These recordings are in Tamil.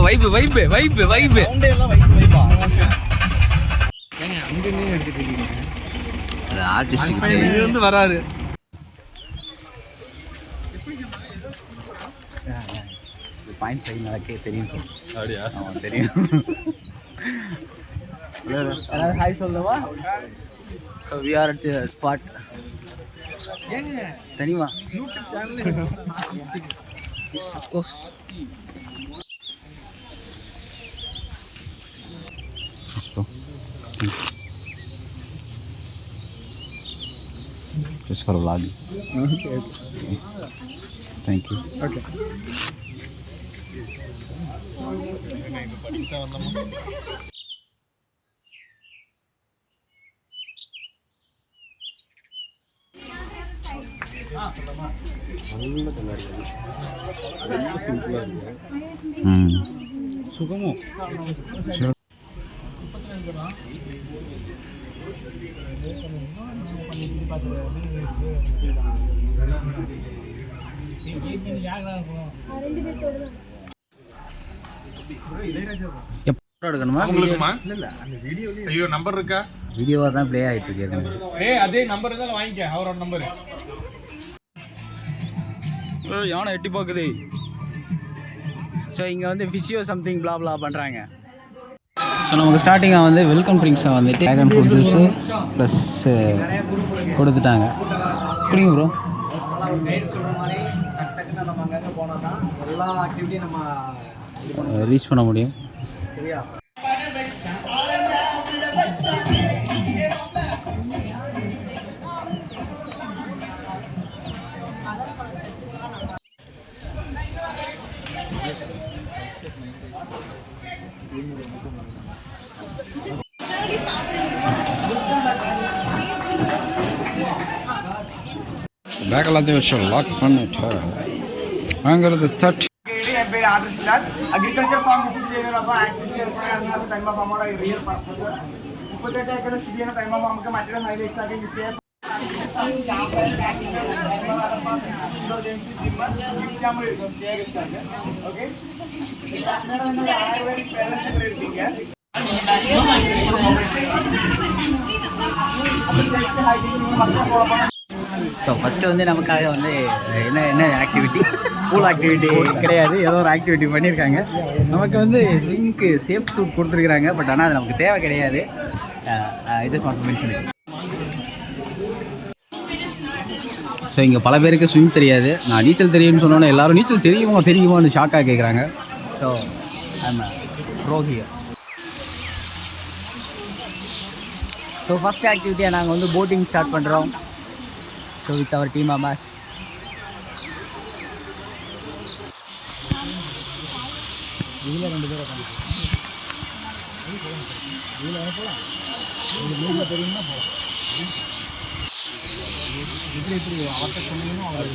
வைப் வைப் வைப் வைப் சவுண்டே எல்லாம் வைப்பா. ஏங்க அங்க நீ எடுத்துட்டு இருக்கீங்க. அது ஆர்டிஸ்ட் இது வந்து வராரு. பாயிண்ட் 5 நடக்கே தெரியும் சார். அப்படியா? ஆமா தெரியும். எல்லாரும் ஹாய் சொல்லுவா. So we are at the spot. ஏங்க தெரியுமா? YouTube channel. Yes, of course. Just for a vlog. Okay. Thank you. Okay. சுகமோ எப்போ எடுக்கணுமா? உங்களுக்குமா? இல்ல அந்த வீடியோ ஐயோ நம்பர் இருக்கா? வீடியோவாக தான் ப்ளே ஆகிட்டு இருக்கு. அதே நம்பர் இருந்தாலும் வாங்கிக்க, அவரோட நம்பர். யானை எட்டி பார்க்குது. ஸோ இங்கே வந்து ஃபிஷியோ சம்திங் பிளா பிளா பண்ணுறாங்க. ஸோ நமக்கு ஸ்டார்டிங்காக வந்து வெல்கம் ட்ரிங்க்ஸை வந்துட்டு ட்ராகன் ஃப்ரூட் ஜூஸு ப்ளஸ் கொடுத்துட்டாங்க. குடிங்க ப்ரோ. ரீச் பண்ண முடியும். சரியா? பேக் எல்லாத்தையும் வச்சு லாக் பண்ணிட்டு வாங்கிறது 30. என் பேர் ஆதர்ஷ்லால். அக்ரிகல்ச்சர் ஃபார்ம் விசிட் ചെയ്യുന്നപ്പോൾ ആക്ടിവിറ്റി ടൈം ഓഫ് നമ്മുടെ റിയൽ പർപ്പസ് 38 ഏക്കർ സ്ഥിതി ചെയ്യുന്ന ടൈം ഓഫ് നമുക്ക് മറ്റൊരു ഹൈലൈറ്റ്സ് ആക്കി വിസിറ്റ് ചെയ്യാം. ഓക്കെ ஸோ ஃபஸ்ட்டு வந்து நமக்காக வந்து என்ன ஆக்டிவிட்டி, பூல் ஆக்டிவிட்டி கிடையாது, ஏதோ ஒரு ஆக்டிவிட்டி பண்ணியிருக்காங்க. நமக்கு வந்து ஸ்விம்முக்கு சேஃப் சூட் கொடுத்துருக்குறாங்க. பட் ஆனால் அது நமக்கு தேவை கிடையாது. இதை ஸ்மார்ட் மென்ஷன். ஸோ இங்கே பல பேருக்கு ஸ்விம் தெரியாது. நான் நீச்சல் தெரியும்னு சொன்னோன்னே எல்லோரும் நீச்சல் தெரியுமோன்னு ஷாக்காக கேட்குறாங்க. So I'm bro here. So first ஆக்டிவிட்டியாக நாங்கள் வந்து போட்டிங் ஸ்டார்ட் பண்ணுறோம். So with our team members. இதில் 2 பேர் உட்காந்து இதில் போகலாம். இதில் தெரியும்னா போகலாம். எப்படி அவர்கிட்ட சொன்னீங்கன்னா அவர்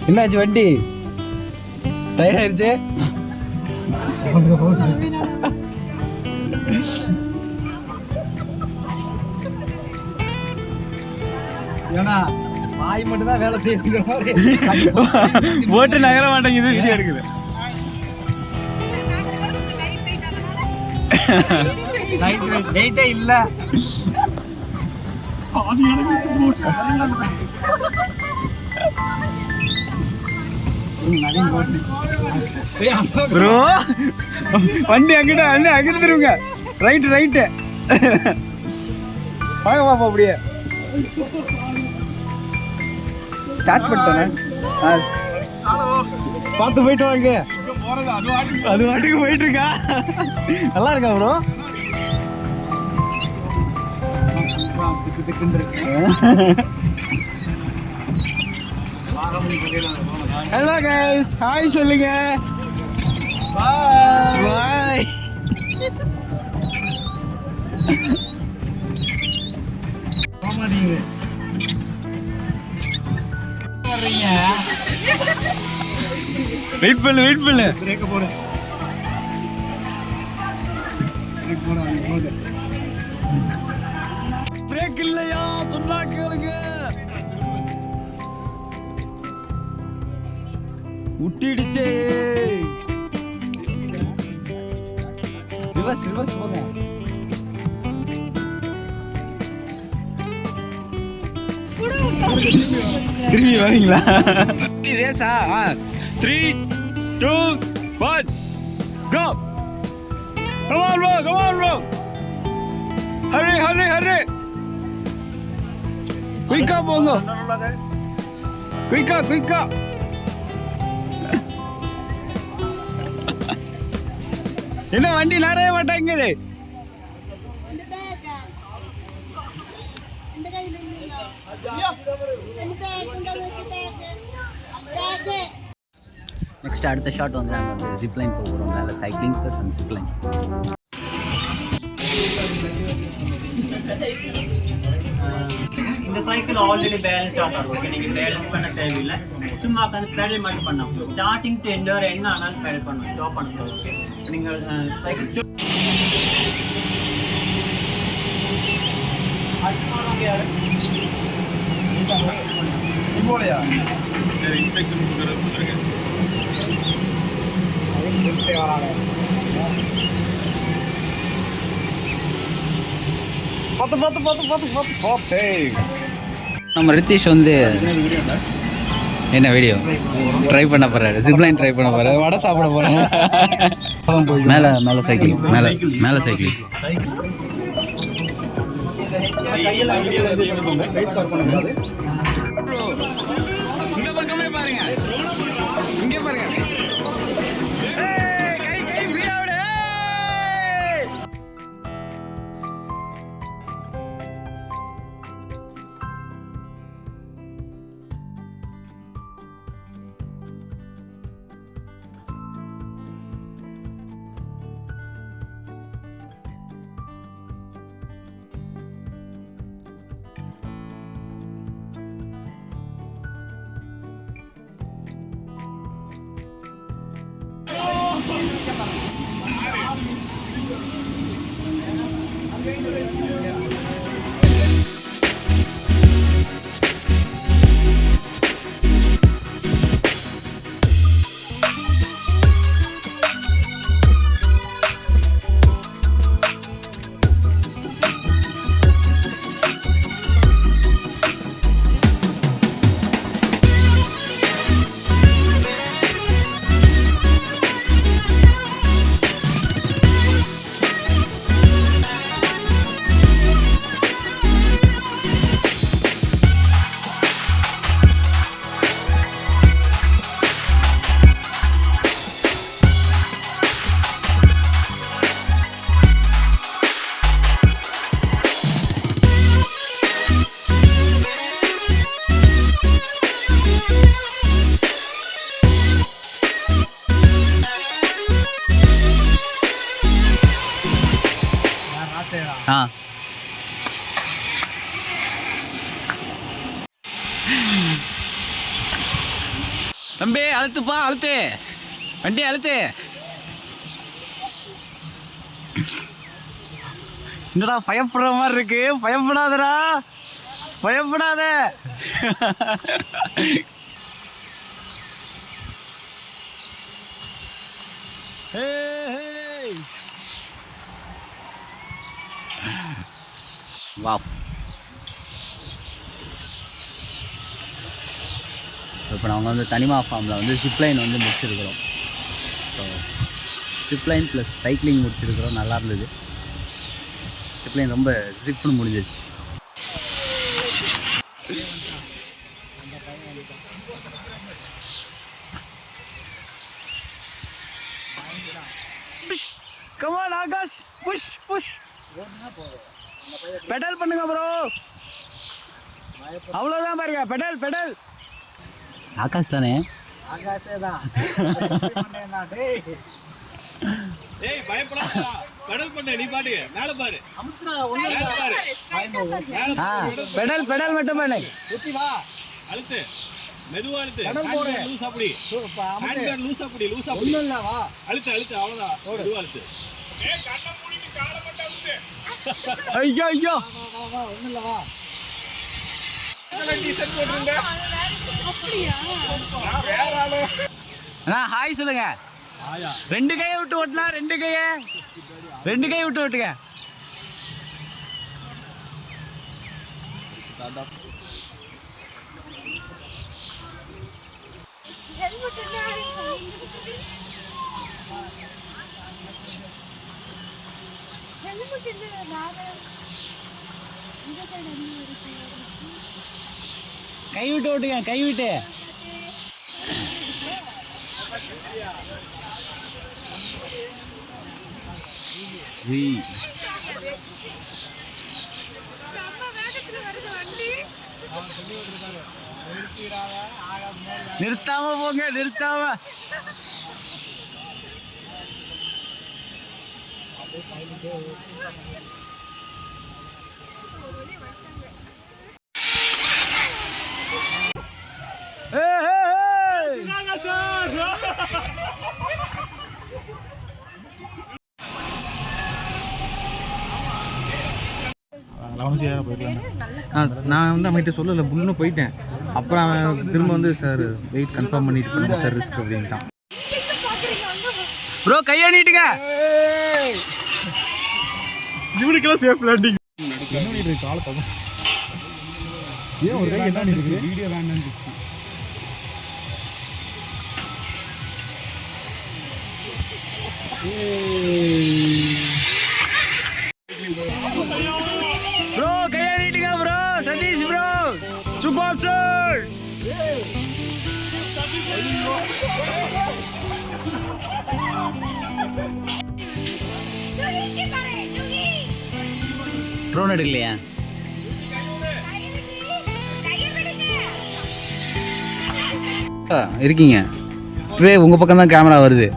என்னாச்சு வண்டி டயர்ட் ஆயிடுச்சு. ஏன்னா வாய் மட்டும் தான் வேலை செய்யுங்கிற மாதிரி போட்டு நகர மாட்டேங்குது. வீடியோ எடுக்குது. லைட்டே இல்லை. ப்ரோ வண்டி அங்கிட்ட திரும்புங்க. ரைட்டு வாங்க பாப்பா. அப்படியே ஸ்டார்ட் பண்ணிட்டேன். பார்த்து போயிட்டு வாங்க. அது வாட்டுக்கு போயிட்டு இருக்கா. நல்லா இருக்கா ப்ரோ? ஹலோ கைஸ், ஹாய் சொல்லுங்க. பாய். வர்றீங்க வெயிட் பண்ணு பிரேக்க போடு பிரேக் இல்லையா சொன்னா கேளுங்க விட்டுடுச்சே ரிவர்ஸ் போங்க திரும்பி வரீங்களா ரேஸா 3 2 1 go come on bro hurry குயிக்கா போங்க குயிக்கா என்ன வண்டி நிறைய மாட்டாங்குது நெக்ஸ்ட் அடுத்த ஷாட் வந்து நாங்கள் வந்து ஜிப்லைன் போகிறோம் மேலே சைக்கிளிங் ப்ளஸ் அண்ட் ஜிப்லைன் இந்த சைக்கிள் ஆல்ரெடி பேலன்ஸ் ஸ்டார்ட் ஆகும் நீங்கள் பேலன்ஸ் பண்ண தேவையில்லை சும்மா உட்காந்து பேடல் மட்டும் பண்ணலாம் ஸ்டார்டிங் டு எண்ட் வரை என்ன ஆனாலும் பேடல் பண்ணணும் ஸ்டாப் பண்ண நீங்கள் சைக்கிள் நம்ம ரித்தீஷ் வந்து என்ன வீடியோ ட்ரை பண்ண போறாரு ஜிப்லைன் ட்ரை பண்ண போறாரு வடை சாப்பிட போறாரு மேலே சைக்கிளிங் மேலே சைக்கிளிங் இந்த பக்கமே பாருங்க இங்கே பாருங்க கை ஃப்ரீயா விடு தம்பி அழுத்துப்பா அழுத்து வண்டி அழுத்து என்னடா பயப்படுற மாதிரி இருக்கு பயப்படாதடா பயப்படாத வாவ் இப்போ நாங்கள் வந்து தனிமா ஃபார்மில் வந்து ஜிப்லைன் வந்து முடிச்சிருக்கிறோம் ஸோ ஜிப்லைன் ப்ளஸ் சைக்கிளிங் முடிச்சிருக்கிறோம் நல்லா இருந்தது ஜிப்லைன் ரொம்ப ஜிப்னு முடிஞ்சிருச்சு Come on, Akash, push. Pedal பண்ணுங்க ப்ரோ. அவ்வளோதான் பாருங்க, பெடல். ஆகாஷ் தானே? ஆகாஷே தான். டேய் பயப்படாதடா. பெடல் பண்ணு நீ பாட்டு. மேல பாரு. அமுத்ரா ஒண்ணு பாரு. பெடல் மட்டும் பண்ணு. சுத்தி வா. அழுத்து. மெதுவா அழுத்து லூஸ் அப்படி ஹேண்ட் லூஸ் அப்படி ஒண்ணும் இல்ல வா அழுத்து அவ்வளவுதான் மெதுவா அழுத்து ஏய் கண்ண மூடிட்டு காலை மட்டும் அழுத்து ஐயோ வா ஒண்ணும் இல்ல வா டீ-ஷர்ட் போட்டுருங்க அப்படியா நான் வேற ஆளு அண்ணா ஹாய் சொல்லுங்க ரெண்டு கையை விட்டு ஓட்டலாம் ரெண்டு கையை விட்டு ஓட்டுங்க ஹெல்மெட் என்ன ஹெல்மெட் என்ன நானே இந்த சைடு வந்து இருக்கு கை விட்டு ஓட்டுங்க கை விட்டு நிறுத்தாம போங்க நிறுத்தாம நான் வந்து அவன்கிட்ட சொல்லலை புல்லுன்னு போயிட்டேன். அப்புறம் அவன் திரும்ப வந்து சார் வெயிட் கன்ஃபார்ம் பண்ணிட்டு போங்க சார் ரிஸ்க் அப்படின்ட்டான். ப்ரோ கையை நீட்டுங்க இவனுக்கெல்லாம் சேஃப் லேண்டிங் என்ன பண்ணிட்டு காலத்தை ஏன் ஒரு கை என்ன பண்ணிருக்கு வீடியோ வேண்டான்னு ப்ரோ கையை நீட்டுங்க bro Sathish bro super sir drone எடுக்கலையா இருக்கீங்க இப்பவே உங்க பக்கம் தான் கேமரா வருது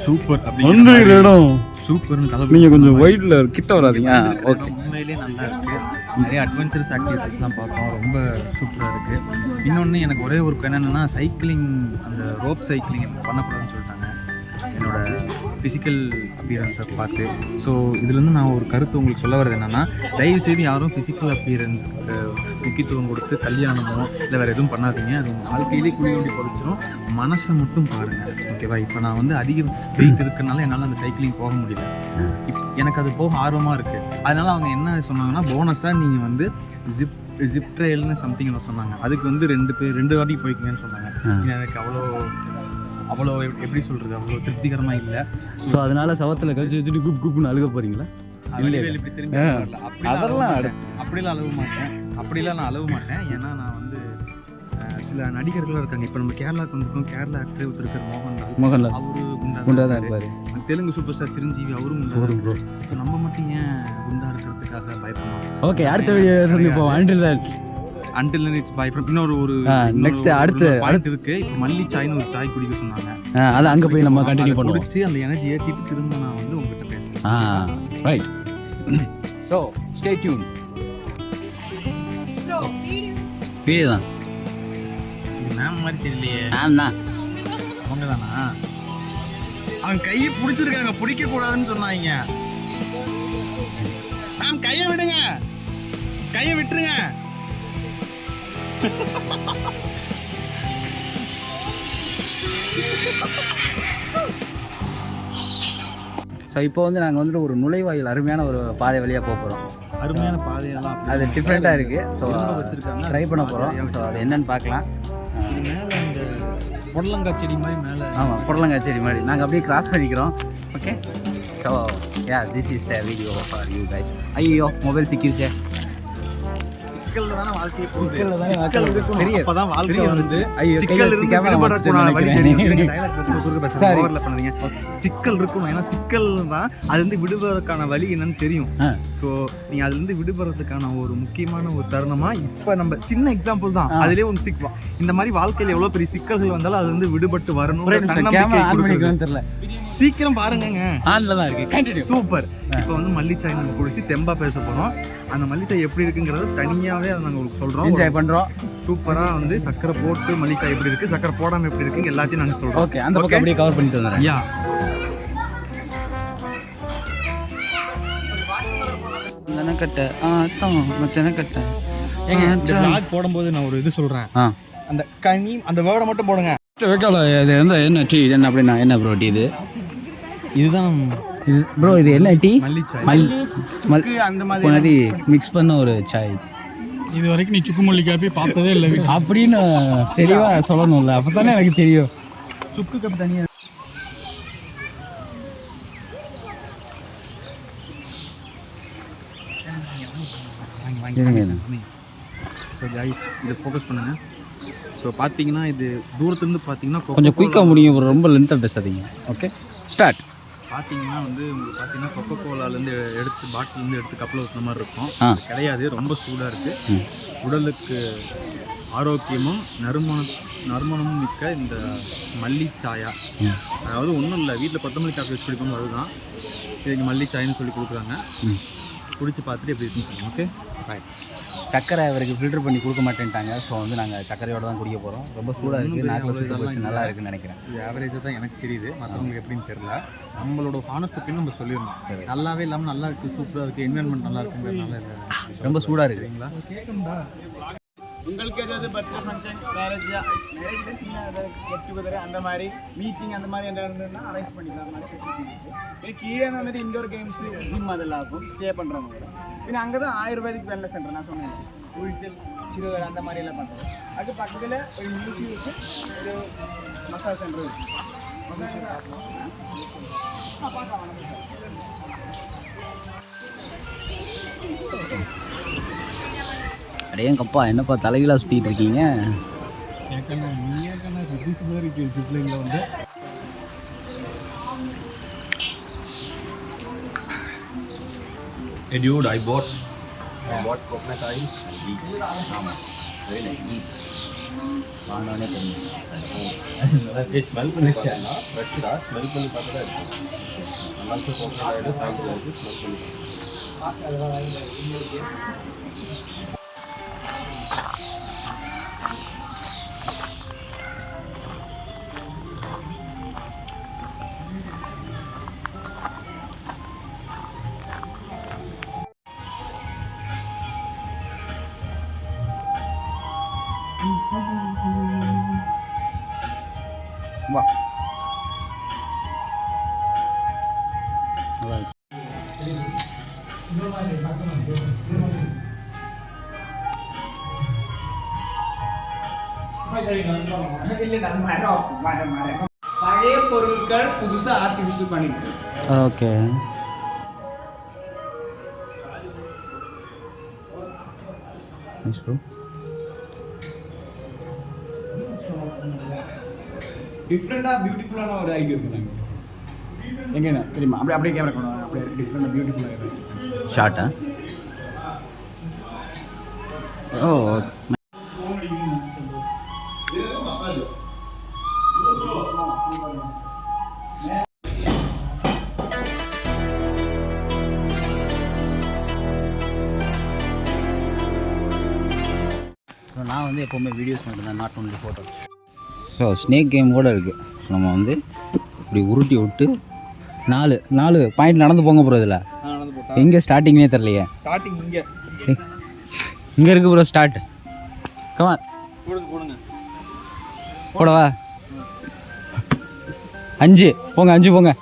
சூப்பர் வந்துருக்கிற இடம் சூப்பர்னு கதை நீங்க கொஞ்சம் ஒயிட்ல கிட்ட வராதீங்க ஓகே உண்மையிலேயே நல்லா இருக்கு. நிறைய அட்வென்ச்சரஸ் ஆக்டிவிட்டீஸ்லாம் பார்த்தோம், ரொம்ப சூப்பராக இருக்குது. இன்னொன்று எனக்கு ஒரே ஒரு என்னென்னா சைக்கிளிங், அந்த ரோப் சைக்கிளிங் எனக்கு பண்ணக்கூடாதுன்னு சொல்லிட்டாங்க என்னோட ஃபிசிக்கல் அப்பியரன்ஸை பார்த்து. ஸோ இதுலேருந்து நான் ஒரு கருத்து உங்களுக்கு சொல்ல வர்றது என்னென்னா, தயவுசெய்து யாரும் ஃபிசிக்கல் அப்பியரன்ஸுக்கு முக்கியத்துவம் கொடுத்து கல்யாணமோ இல்லை வேறு எதுவும் பண்ணாதீங்க. அது உங்கள் வாழ்க்கையிலே குழி தோண்டி புதைச்சிரும். மனசை மட்டும் பாருங்கள், ஓகேவா? இப்போ நான் வந்து அதிக வெயிட் இருக்கனால என்னால் அந்த சைக்கிளிங் போக முடியல. எனக்கு அது போக ஆர்வமாக இருக்குது. அதனால் அவங்க என்ன சொன்னாங்கன்னா, போனஸாக நீங்கள் வந்து ஜிப் ட்ரையல்னு சம்திங் என்ன சொன்னாங்க, அதுக்கு வந்து 2 வாட்டி போய்க்குங்கன்னு சொன்னாங்க. எனக்கு அவ்வளோ எப்படி சொல்கிறது, அவ்வளோ திருப்திகரமாக இல்லை. ஸோ அதனால சவத்தில் கழிச்சு வச்சுட்டு குப்புன்னு அழுக போகிறீங்களா? இப்படி திரும்பி அதெல்லாம் அப்படிலாம் நான் அழுவ மாட்டேன். ஏன்னா நான் வந்து சில நடிகர்களாக இருக்காங்க. இப்போ நம்ம கேரளாவுக்கு வந்திருக்கோம். கேரளா ஆக்டர் இருக்கார் மோகன்லால், அவரு குண்டா தான் இருப்பார். தெலுங்கு சூப்பர் ஸ்டார் சிரஞ்சீவி, அவரும் குண்டா. ஸோ நம்ம மட்டும் ஏன் குண்டா இருக்கிறதுக்காக பயப்படணும்? ஓகே, அடுத்த வீடியோ சந்திப்போம். Until then it's bye from ஒரு நெக்ஸ்ட் அடுத்து இருக்கு. மல்லி சாய்னு ஒரு சாய் குடிக்க சொன்னாங்க. அது அங்கே போய் நம்ம கண்டினியூ பண்ணுவோம். குடிச்சு அந்த எனர்ஜி ஏற்றிட்டு திரும்ப நான் வந்து உங்ககிட்ட பேசுகிறேன். Right. So stay tune. Video தான். மேம் மாதிரி தெரியலையே. ஆம்ண்ணா அவங்க தானா? அவன் கையை பிடிச்சிருக்காங்க, பிடிக்க கூடாதுன்னு சொன்னாங்க. மேம் கையை விடுங்க, கையை விட்டுருங்க. ஸோ இப்போ வந்து நாங்கள் வந்துட்டு ஒரு நுழைவாயில் அருமையான ஒரு பாதை வழியாக போக போகிறோம். அருமையான பாதையெல்லாம் அது டிஃப்ரெண்ட்டாக இருக்குது. ஸோ வச்சுருக்காங்க, ட்ரை பண்ண போகிறோம். ஸோ அது என்னன்னு பார்க்கலாம். மேலே அந்த புடலங்காய் செடி மாதிரி மேலே. ஆமாம், புடலங்காய் செடி மாதிரி நாங்கள் அப்படியே கிராஸ் பண்ணிக்கிறோம். Okay, so this is the video for you guys. ஐயோ, மொபைல் சிக்கிருச்சே. சிக்கல்ல தான வாழ்க்கையே போகுது. சிக்கல் இருக்கணும். தெரியும், அப்பதான் வாழ்க்கை வந்து ஐயோ, சிக்கல் சிக்காம சிக்கல் இருக்கணும். ஏன்னா சிக்கல் தான் அது வந்து விடுபடுறதுக்கான வழி என்னன்னு தெரியும். ஸோ நீங்க அதுல இருந்து விடுபடுறதுக்கான ஒரு முக்கியமான ஒரு தருணமா இப்ப நம்ம சின்ன எக்ஸாம்பிள் தான், அதுலயே ஒன்று சிக்கலாம். இந்த மாதிரி வாழ்க்கையில எவ்வளவு பெரிய சிக்கல்கள் வந்தாலும் அது வந்து விடுபட்டு வரணும். கேமரா ஆன் பண்ணிக்கலாம்னு தெரியல. சீக்கிரம் பாருங்கங்க. ஆன்ல தான் இருக்கு. கண்டினியூ. சூப்பர். இப்போ வந்து மல்லிச்சாய் நம்ம குடிச்சு தெம்பா பேச போறோம். அந்த மல்லிச்சாய் எப்படி இருக்குங்கிறது தனியாவே அதை நாங்கள் உங்களுக்கு சொல்றோம். என்ஜாய் பண்றோம். சூப்பரா வந்து சக்கரை போட்டு மல்லிச்சாய் எப்படி இருக்கு, சக்கரை போடாம எப்படி இருக்கு எல்லாத்தையும் நாங்கள் சொல்றோம். ஓகே, அந்த பக்கம் அப்படியே கவர் பண்ணிட்டு வந்துடுறேன். யா. கட்ட மச்சன கட்ட. இந்த vlog போடும்போது நான் ஒரு இது சொல்றேன். அந்த கனி அந்த வேர்டை மட்டும் போடுங்க. இது வந்து என்ன டீ? இது என்ன அப்படின்னா என்ன ப்ரோ டீ இது? இதுதான் இது ப்ரோ, இது என்ன டீ? மல்லிச்சாய். அந்த மாதிரி மிக்ஸ் பண்ண ஒரு சாய். இது வரைக்கும் நீ சுக்கு மல்லி காப்பி பார்த்ததே இல்லை அப்படின்னு தெளிவா சொல்லணும்ல, அப்பதானே எனக்கு தெரியும். சுக்கு காப்பி தனியா. ஸோ கைஸ் இதை ஃபோக்கஸ் பண்ணுங்க. ஸோ பார்த்தீங்கன்னா இது தூரத்துலேருந்து பார்த்தீங்கன்னா கொஞ்சம் குயிக்காக முடியும் ப்ரோ, ரொம்ப லென்த்தாக பேசாதீங்க. Okay, start. பார்த்தீங்கன்னா வந்து உங்களுக்கு பார்த்தீங்கன்னா கொக்கோ கோலாலேருந்து எடுத்து பாட்டிலேருந்து எடுத்து கப்பில் ஊற்றுன மாதிரி இருக்கும். கிடையாது, ரொம்ப சூடாக இருக்குது. உடலுக்கு ஆரோக்கியமும் நறுமணமும் மிக்க இந்த மல்லிச்சாயா, அதாவது ஒன்றும் இல்லை, வீட்டில் கொத்தமல்லி காப்பி வச்சு குடிப்போம், அதுதான் இதுக்கு மல்லிச்சாயின்னு சொல்லி கொடுக்குறாங்க. குடிச்சு பார்த்துட்டு எப்படி இருக்குன்னு சொல்லுங்கள். Okay, right. சக்கரை அவருக்கு ஃபில்டர் பண்ணி கொடுக்க மாட்டேன்ட்டாங்க. ஸோ வந்து நாங்கள் சக்கரையோட தான் குடிக்க போகிறோம். ரொம்ப சூடாக இருக்குது, நாக்கில் சுட்டு வச்சு நல்லா இருக்குன்னு நினைக்கிறேன். இது ஆவரேஜாக தான் எனக்கு தெரியுது, மற்றவங்களுக்கு எப்படின்னு தெரியல. நம்மளோட ஹானஸ்ட் ஒப்பீனியன் நம்ம சொல்லிடணும். நல்லாவே இல்லாமல் நல்லா இருக்குது, சூப்பராக இருக்குது, என்வரன்மெண்ட் நல்லா இருக்குங்கிறதுனால ரொம்ப சூடாக இருக்குதுங்களா? உங்களுக்கு ஏதாவது birthday function, marriage get together அந்த மாதிரி மீட்டிங் அந்த மாதிரி என்ன இருந்ததுன்னா அரேஞ்ச் பண்ணிக்கலாம். மாதிரி ஃபெசிலிட்டி இருக்குது. கீழே வந்துட்டு இண்டோர் கேம்ஸு, ஜிம் அதெல்லாம் இருக்கும், ஸ்டே பண்ணுறவங்க கூட. பின்ன அங்கே தான் ஆயுர்வேதிக் வெல்னஸ் சென்டர் நான் சொன்னேன், உள்ச்சல் சிறுவர் அந்த மாதிரி எல்லாம் பண்ணுறோம். அது பக்கத்தில் ஒரு மியூசியம் இருக்குது, ஒரு மசாஜ் சென்டர் இருக்குது. அடேங்கப்பா, என்னப்பா தலைகளாக சுற்றிட்டு இருக்கீங்க? Hey dude, I bought coconut oil. Very nice. Hey, smell பண்ணி பாருங்க. ஃப்ரெஷ்ஷா ஸ்மெல் பண்ணி பார்த்தா தான் இருக்கு. நல்லா கோகனட் ஆயில் சால்ட் இருக்கு, ஸ்மெல் பண்ணி. வா, நல்லா இருக்கு. பழைய பொருட்கள் புதுசாக ஆர்டிஃபிஷியல் பண்ணிருக்கு. Okay, nice bro. டிஃப்ரெண்டாக பியூட்டிஃபுல்லான ஒரு ஐடியா இருக்குங்க. எங்கேண்ணா தெரியுமா? அப்படியே கேமரா கொண்டு வாங்க. அப்படியே டிஃப்ரெண்டாக பியூட்டிஃபுல்லாக ஷார்ட்டா? ஓ, நான் வந்து எப்போவுமே வீடியோஸ் மட்டும்தான், not only photos. So snake game கூட இருக்குது. ஸோ நம்ம வந்து இப்படி உருட்டி விட்டு 4 பாயிண்ட் நடந்து போங்க ப்ரோ. இதில் எங்கே ஸ்டார்டிங்னே தெரியலையே. ஸ்டார்டிங் இங்கே இருக்குது ப்ரோ, ஸ்டார்ட். கமான், போடுங்க. போடவா? 5 போங்க, 5 போங்க.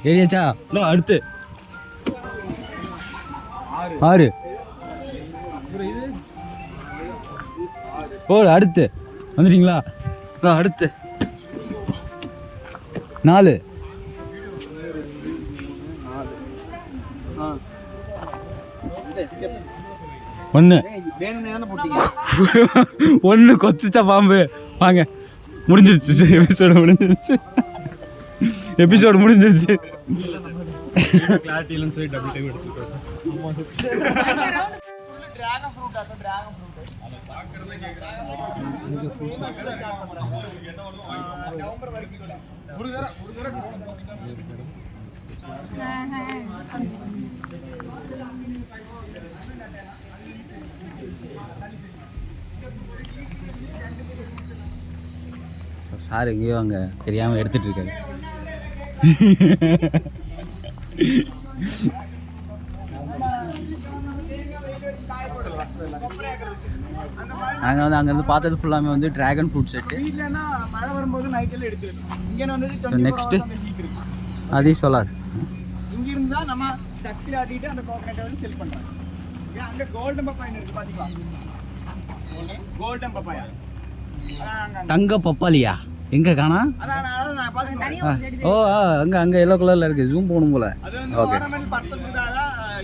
ரெடியாச்சா? அடுத்து 6 ஓ, அடுத்து வந்துட்டீங்களா? அடுத்து 4 1 1 கொத்துச்சா பாம்பு. வாங்க, முடிஞ்சிருச்சு எபிசோடு முடிஞ்சிருச்சு. கிளாரிட்டி இல்லைன்னு சொல்லி டபுள் டைம் எடுத்துக்கிட்டோம். Dragon fruit. சார் எங்கேயோ அங்கே தெரியாமல் எடுத்துகிட்டு இருக்காரு. நாங்கள் வந்து அங்கேருந்து பார்த்தது ஃபுல்லாமே வந்து ட்ராகன் ஃப்ரூட் செட்டு. வீட்டிலன்னா மழை வரும்போது நைட்டில் எடுத்துக்கணும். இங்கே வந்துட்டு ஸோ நெக்ஸ்ட்டு அதே சொல்லார். இங்கிருந்து தான் நம்ம சக்தி ஆட்டிட்டு அந்த கோகனட்டை வந்து செல் பண்ணுறோம். அங்கே கோல்டன் பப்பாயா இருக்குது பார்த்தீங்களா? கோல்டன் பப்பாயா தங்க பப்பாளியா எங்கே காணா? அதான் நான் பார்த்து ஓ அங்கே அங்கே எல்லோ கலரில் இருக்குது. ஜூம் போகணும் போல். அது வந்து ஆர்னமெண்ட் பர்பஸ்க்காக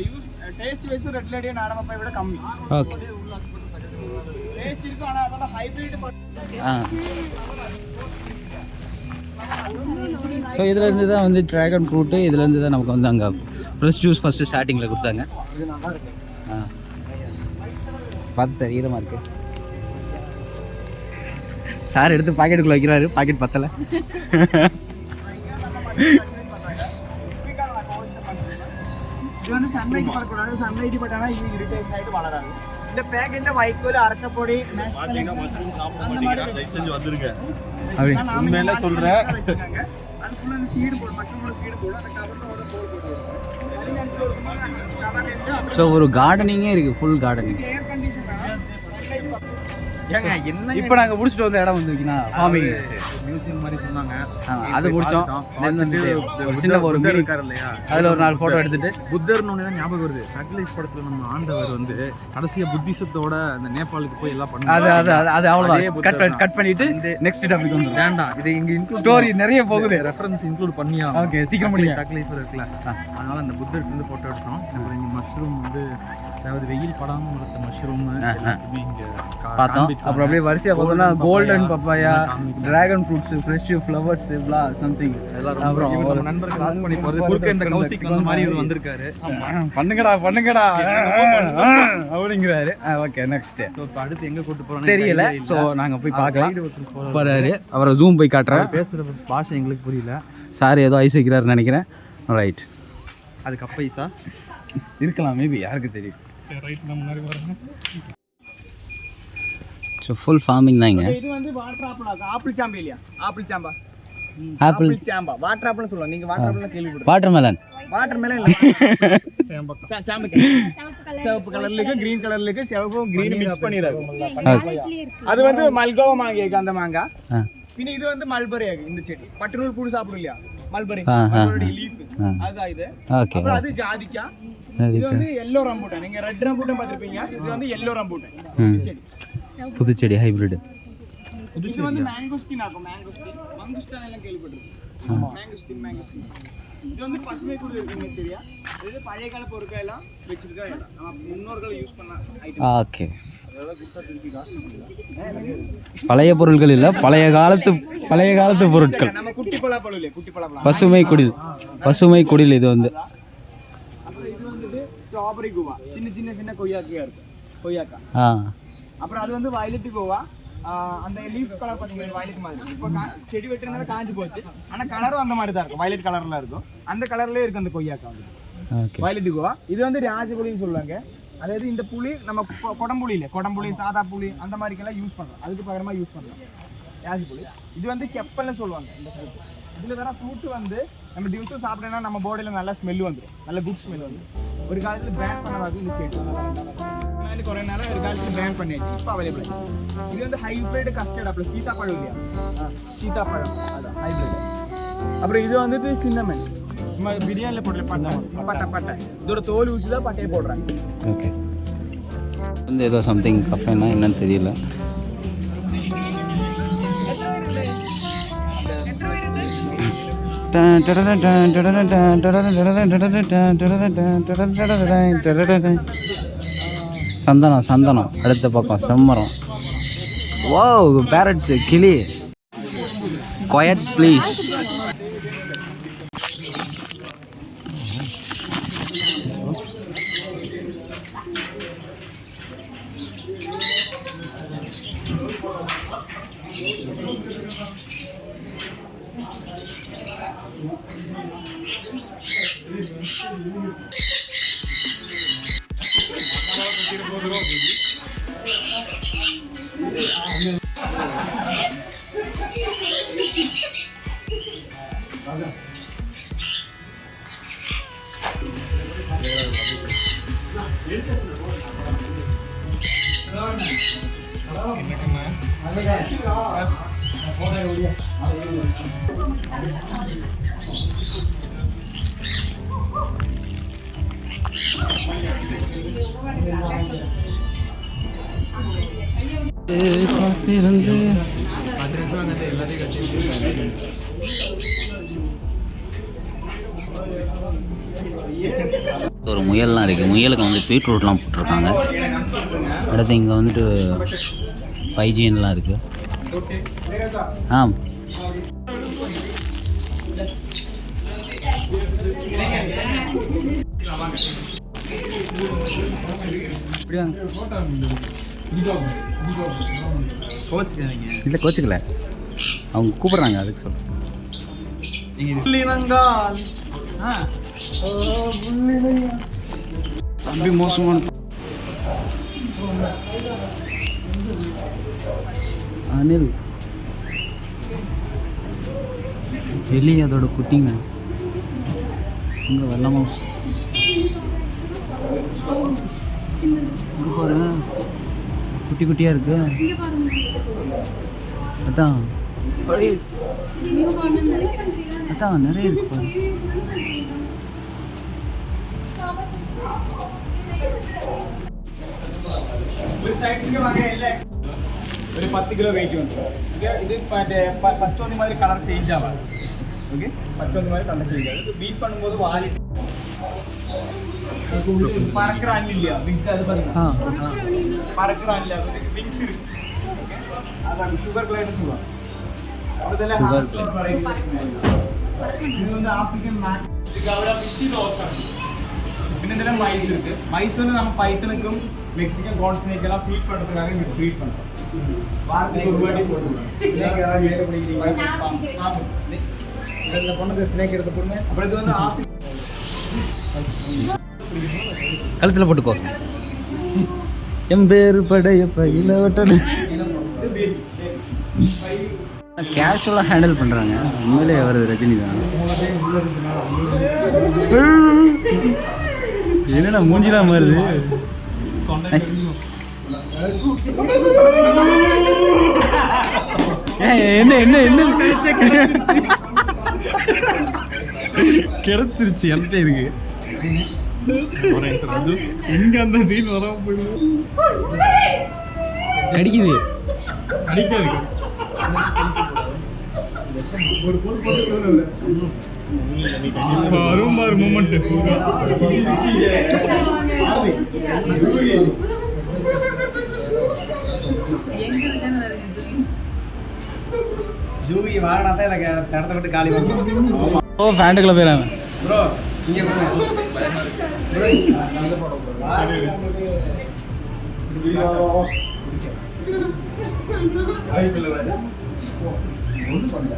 யூஸ் டேஸ்ட் வைஸ் ரெட் லேடியோ நாடா பப்பாயை விட கம்மி. ஓகே. டேஸ்ட் இருக்கும் ஆனால் அதோட ஹைப்ரிட். ஸோ இதுலேருந்து தான் வந்து ட்ராகன் ஃப்ரூட்டு, இதுலேருந்து தான் நமக்கு வந்து அங்கே ஃப்ரெஷ் ஜூஸ் ஃபஸ்ட்டு ஸ்டார்டிங்கில் கொடுத்தாங்க. பார்த்து சார் ஈரமாக இருக்குது. சார் எடுத்து பாக்கெட்டுக்குள்ளே வைக்கிறாரு. பாக்கெட் பத்தலை. இது வந்து சன்லைட் படக்கூடாது. சன்லைட் பட்டானா இது இரிட்டேஷன் ஆகிட்டு வளராது. இந்த பேக்கெட்டில் வைக்கோல் அரைச்சப்பொடி சாப்பிட மாட்டேங்கிறேன். செஞ்சு வந்துருங்க. அப்படி உண்மையில சொல்கிறேன். அதுக்குள்ள அந்த சீடு போடும். மற்றவங்களோட சீடு போடும். அந்த கவரில் போல் போட்டு ஸோ ஒரு கார்டனிங்கே இருக்குது. Full gardening. ஏர் கண்டிஷன் இப்போ நாங்கள் முடிச்சுட்டு வந்த இடம் வந்துருக்கீங்கன்னா ஃபார்மிங் மியூசியம் மாதிரி சொன்னாங்க. அது முடித்தோம். தென் வந்து ஒரு சின்ன ஒரு மீன் இருக்கார் இல்லையா, அதில் ஒரு 4 ஃபோட்டோ எடுத்துட்டு புத்தர்னு ஒன்று தான் ஞாபகம் வருது. சக்லேஷ் படத்தில் நம்ம ஆண்டவர் வந்து கடைசியாக புத்திசத்தோட அந்த நேபாளுக்கு போய் எல்லாம் அது பண்ணுவாங்க. அது அது அது அவ்வளோதான். கட் பண்ணிட்டு நெக்ஸ்ட் டாபிக் வந்துடும். வேண்டாம், இது இங்கே இன்க்ளூட் ஸ்டோரி நிறைய போகுது. ரெஃபரன்ஸ் இன்க்ளூட் பண்ணியா? ஓகே, சீக்கிரம் பண்ணியா. சக்லேஷ் இருக்குல்ல, அதனால அந்த புத்தருக்கு வந்து ஃபோட்டோ எடுத்தோம். அப்புறம் இங்கே மஷ்ரூம் வந்து அதாவது வெயில் படாமல் வளர்த்த மஷ்ரூம் எல்லாத்தையுமே இங்கே பார்த்தோம். அப்புறம் அப்படியே வரிசையாக பார்த்தோம்னா golden papaya, dragon fruits, fresh flowers, blah something. அப்புறம் நம்ம நண்பர் கிராஸ் பண்ணி போகிறது குறுக்க இந்த கௌசிக் வந்த மாதிரி இவர் வந்திருக்காரு. பண்ணுங்கடா அப்படிங்கிறாரு. ஓகே, நெக்ஸ்ட் ஸோ இப்போ அடுத்து எங்கே கூட்டு போகிறோம் தெரியல. ஸோ நாங்கள் போய் பார்க்கலாம். போகிறாரு. அவரை ஜூம் போய் காட்டுறேன். பேசுகிற பாஷை எங்களுக்கு புரியல. சார் ஏதோ ஐஸ் வைக்கிறாருன்னு நினைக்கிறேன். ரைட், அது கப்பைசா இருக்கலாம், மேபி, யாருக்கு தெரியும். ரைட், நான் முன்னாடி வரேன். ஸோ ஃபுல் ஃபார்மிங் தான் இங்கே. இது வந்து வாட்டர் ஆப்பிள். ஆப்பிள் சாம்பா இல்லையா? ஆப்பிள் சாம்பா, ஆப்பிள் சாம்பா, வாட்டர் ஆப்பிள்னு சொல்லுவாங்க. நீங்க வாட்டர் ஆப்பிள்னு கேள்விப்பட்டிருக்கீங்க? Water melon. வாட்டர் மேல இல்ல, சாம்பா. சிவப்பு கலர்ல இருக்கு, கிரீன் கலர்ல இருக்கு. சிவப்பும் கிரீன் மிக்ஸ் பண்ணிராங்க. அது வந்து மல்கோவா மாங்காய், அந்த மாங்காய். பின்ன இது வந்து மல்பரி ஆகு. இந்த செடி பட்டுநூல் பூடு சாப்பிடும் இல்லையா, மல்பரி, மல்பரியோட லீஃப். அதுதான் இது. ஓகே. அப்புறம் அது ஜாதிக்கா. இது வந்து எல்லோ ரம்பூட்டான். நீங்க ரெட் ரம்பூட்டான் பார்த்திருப்பீங்க. இது வந்து எல்லோ ரம்பூட்டான். இந்த செடி புதுச்செடி ஹைபிரிட். இது வந்து மேங்கோஸ்டின் ஆகும். மங்குஸ்டான் எல்லாம் கேள்விப்பட்டிருக்கேன். மேங்கோஸ்டின். இது வந்து பசுமை குடில் இருக்குங்க சரியா. இது பழைய கால பொருட்கள் எல்லாம் வச்சிருக்கா எல்லாம் நம்ம முன்னோர்கள் யூஸ் பண்ண ஐட்டம். ஓகே, பழைய பொருட்கள் இல்லை, பழைய காலத்து பொருட்கள். நம்ம குட்டி பலாப்பழம் இல்லையா, குட்டி பலாப்பழம். பசுமை குடில் இது வந்து. அப்புறம் இது வந்து ஸ்ட்ராபெரி கோவா. சின்ன கொய்யாக்கா இருக்கு, கொய்யாக்கா. அப்புறம் அது வந்து வயலட் கோவா. அந்த லீஃப் கலர் பார்த்தீங்கன்னா வயலட் மாதிரி. இப்போ செடி வெட்டுறதுனால காஞ்சி போச்சு. ஆனால் கலரும் அந்த மாதிரி தான் இருக்கும், வயலட் கலரில் இருக்கும். அந்த கலர்லேயே இருக்கும் அந்த கொய்யாக்கா வந்து வயலட் கோவா. இது வந்து ராஜபுலின்னு சொல்லுவாங்க. அதாவது இந்த புளி நம்ம கொடம்புளி இல்லை, கொடம்புளி, சாதா புளி அந்த மாதிரிக்கெல்லாம் யூஸ் பண்ணலாம். அதுக்கு பகரமாக யூஸ் பண்ணலாம் ராஜபுலி. இது வந்து செப்பல்னு சொல்லுவாங்க இந்த ஃப்ரூட். இதில் வர ஃப்ரூட்டு வந்து நம்ம டியூஸும் சாப்பிட்டோன்னா நம்ம பாடியில் நல்லா ஸ்மெல் வந்துடும், நல்ல குட் ஸ்மெல் வந்துடும். ஒரு காலத்தில் பேன் பண்ணவாது இந்த செடி குறை நேரம் ஒரு காலத்தில் பேன் பண்ணியாச்சு, இப்போ அவைலபிள் ஆச்சு. இது வந்து ஹைப்ரிட் கஸ்டர்ட் ஆப்பிள், சீதாப்பழம் இல்லையா, சீதாப்பழம் அதான் ஹைப்ரிட். அப்புறம் இது வந்துட்டு சின்னமன், நம்ம பிரியாணியில் போடல பட்டை. இதோட தோல் ஊற்றி தான் பட்டையை போடுறாங்க. ஓகே, வந்து ஏதோ சம்திங் கஃபேனா என்னன்னு தெரியல. சந்தனம் அடுத்த பக்கம் செம்மரம். வாவ், பேரட்ஸ், கிளி. Quiet please. ஒரு முயல்லாம் இருக்குது. முயலுக்கு வந்து பீட்ரூட்லாம் போட்டிருக்காங்க. அடுத்து இங்கே வந்துட்டு பைஜின்லாம் இருக்குது. ஆ இல்லை கோச்சுக்கல, அவங்க கூப்பிட்றாங்க அதுக்கு சொல்ல. தம்பி மோசமான அனில் எலி அதோட குட்டிங்க இங்கே வெள்ளை மவுஸ் இங்கே பாரு குட்டி குட்டியாக இருக்கு. அதான் அதான் நிறைய இருக்கு பாரு. ഒരു 10 കിലോ വെയിറ്റ് വന്നു. ഇത് മറ്റേ പച്ചോന്നി മാതിരി കളർ ചേഞ്ച് ആവാം. ഓക്കെ, പച്ചോന്നി മാതിരി കളർ ചേഞ്ച് ആവും. ഇത് ബീറ്റ് பண்ணும்போது வாலி பறக்கிற அணிலியா பிக் அது பாருங்க. பறக்கிற அணிலியா அதுக்கு விங்ஸ் இருக்கு. ஓகே, அதான் சுகர் கிளைட் சொல்லுவாங்க. அதுல ஹார்ட் பறக்கிற இது வந்து ஆப்பிரிக்கன் மேட். இதுக்கு அவரா பிசி ரோஸ்ட். പിന്നെ ഇതിലെ മൈസ് இருக்கு. മൈസ് வந்து நம்ம பைத்தனுக்கும் மெக்சிகன் கான்ஸ்னேக்கெல்லாம் ஃபீட் பண்றதுக்காக இது ஃபீட் பண்றோம். வாரத்துக்கு ஒரு வாட்டி போடுவோம். ஸ்னேக் யாரா வேலை பண்ணிட்டீங்க இந்த பொண்ணுக்கு ஸ்னேக் எடுத்து போடுங்க. அப்புறம் இது வந்து கழுத்தில் போட்டுக்கோ. எம்பேரு படையப்ப இளவட்டல் கேஷுவலாக ஹேண்டில் பண்ணுறாங்க. உண்மையிலே அவர் ரஜினி தான். என்னடா மூஞ்சிலாம் மாறுது. என்ன என்ன என்ன கிடைச்சிருச்சு என்கிட்ட இருக்கு. இங்க அந்த சீன் வராம போயிடுது. கடிக்குது அடிக்காது. வரும் பாரு மூமெண்ட். ஜூவி வாங்கினா தான் எனக்கு இடத்த விட்டு காலி பண்ணுவோம். ஓ ஃபேண்டுக்குள்ள போயிடாங்க ப்ரோ இங்கே ஒன்றும் பண்ணல.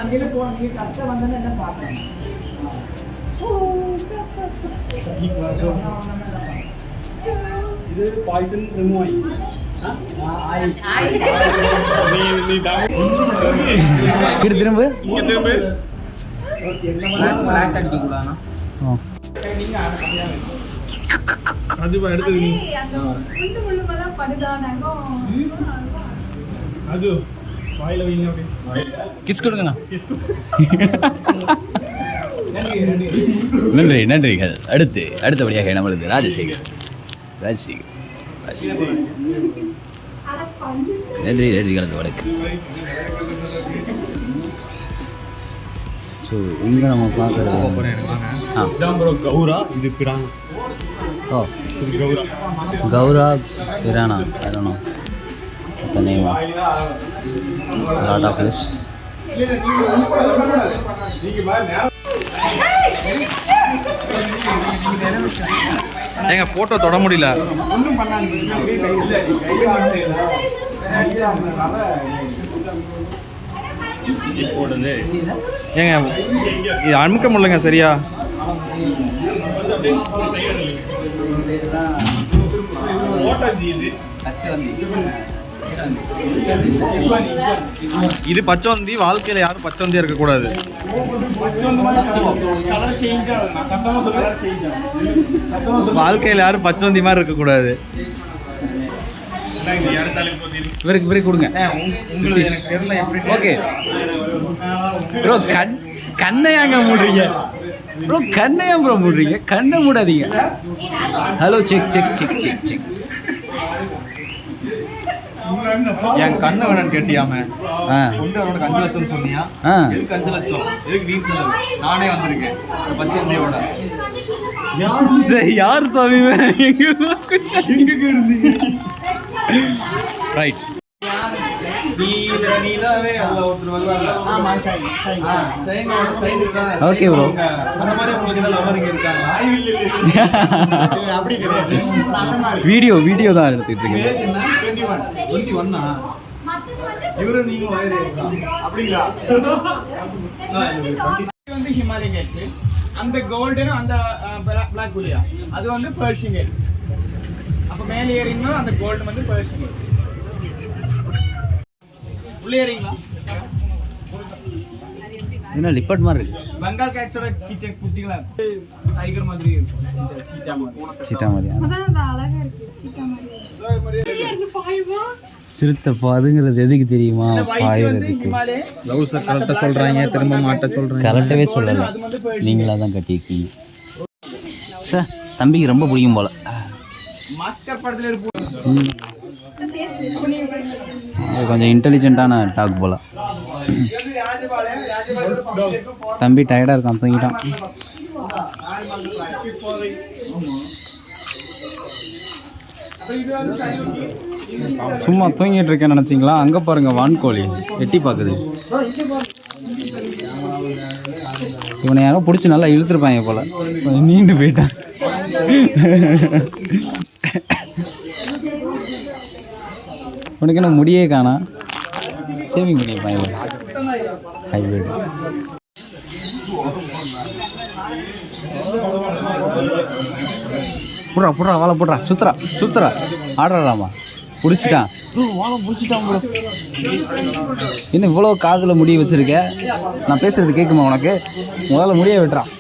அங்கே போவாங்க. நீங்கள் கரெக்டாக வந்தோன்னா என்ன பார்க்குறேன். இது பாய்சன் ரிமூவ் ஆகி திரும்ப ஃப்ளாஷ் அடிக்க கூடாதுண்ணா. அது எடுத்து அது வாயில வைங்க. கிஸ் கொடுங்கண்ணா. நன்றி நன்றி. அடுத்தபடியாக நம்மளுக்கு ராஜசேகர் நன்றி கலந்து வணக்கம். ஸோ இங்கே நம்ம பார்க்குறது கௌரா இது பிரான். ஓ கௌரா Prana. I don't know the name of lot of fish. நீங்க ஏங்க போட்டோ தொட முடியல. ஒன்றும் பண்ணாங்க ஏங்க இது அமுக்க முடியலங்க சரியா. இது பச்சவந்தி. வாழ்க்கையில யாரும் பச்சவந்தியா இருக்கக்கூடாது. வாழ்க்கையில யாரும் பச்சவந்தி மாதிரி இருக்கக்கூடாது. இவருக்கு கொடுங்க. உங்களுக்கு எனக்கு தெரியல எப்படி. ஓகே ப்ரோ, கண்ணையாங்க மூடுறீங்க ப்ரோ, கண்ணையா ப்ரோ மூடுறீங்க? கண்ணை மூடாதீங்க. Hello check check check check check. என் கண்ணை வேணும்னு கேட்டியாம ஆ கொண்டு அவனுக்கு 5 லட்சம் சொன்னியா? ஆ எதுக்கு 5 லட்சம்? எதுக்கு நீ சொன்னது? நானே வந்திருக்கேன் பச்சவந்தியோட. சரி, யார் சாமி எங்க இருந்தீங்க? ரைட். Okay bro. வீடியோ தான் எடுத்துக்கிட்டு இருக்கேன். வந்து ஹிமாலயன் கேட்ஸ், அந்த கோல்டன் அந்த பிளாக் புலியா அது வந்து பர்ஷியன் கேட். அப்ப மேலே ஏறிங்கன்னா அந்த கோல்டன் வந்து பர்ஷியன் கேட். உள்ளே ஏறிங்களா? என்ன லிப்பட் மாதிரி இருக்கு. பெங்கால் கேட்ஸோட கிட்ட குட்டிகளா டைகர் மாதிரி இருக்கும். சீட்டா மாதிரி. அதான் அழகா இருக்கு. சீட்டா மாதிரி. சிறுத்தை பாதுங்கிறது எதுக்கு தெரியுமா? பாயுறதுக்கு. ஹிமாலயன் ப்ளவுஸை கரெக்டாக சொல்கிறாங்க, திரும்ப மாட்ட சொல்கிறாங்க. கரெக்டாகவே சொல்லலை, நீங்களாக தான் கட்டியிருக்கீங்க. சார் தம்பிக்கு ரொம்ப பிடிக்கும் போல. மாஸ்டர் படத்துல இருப்போம். கொஞ்சம் இன்டெலிஜென்ட்டான டாக் போல. தம்பி டயர்டாக இருக்கான், தூங்கிட்டான். சும்மா தூங்கிட்டு இருக்கேன்னு நினச்சிங்களா? அங்கே பாருங்க, வான்கோழி எட்டி பார்க்குது. இவனை யாரோ பிடிச்சி நல்லா இழுத்துருப்பாங்க போல, நீண்டு போயிட்டான். உனக்கு என்ன முடியே காணா? சேவிங் பண்ணியிருப்பாங்க. ஹைபிரிட். புட்றா வாழை புட்றா, சுத்துறா ஆடுறாமா. பிடிச்சிட்டான் வாழை, பிடிச்சிட்டான் ப்ரோ. என்ன இவ்வளோ காதில் முடி வச்சிருக்க? நான் பேசுறது கேட்குமா உனக்கு? முதல்ல முடிய விட்டுறான்.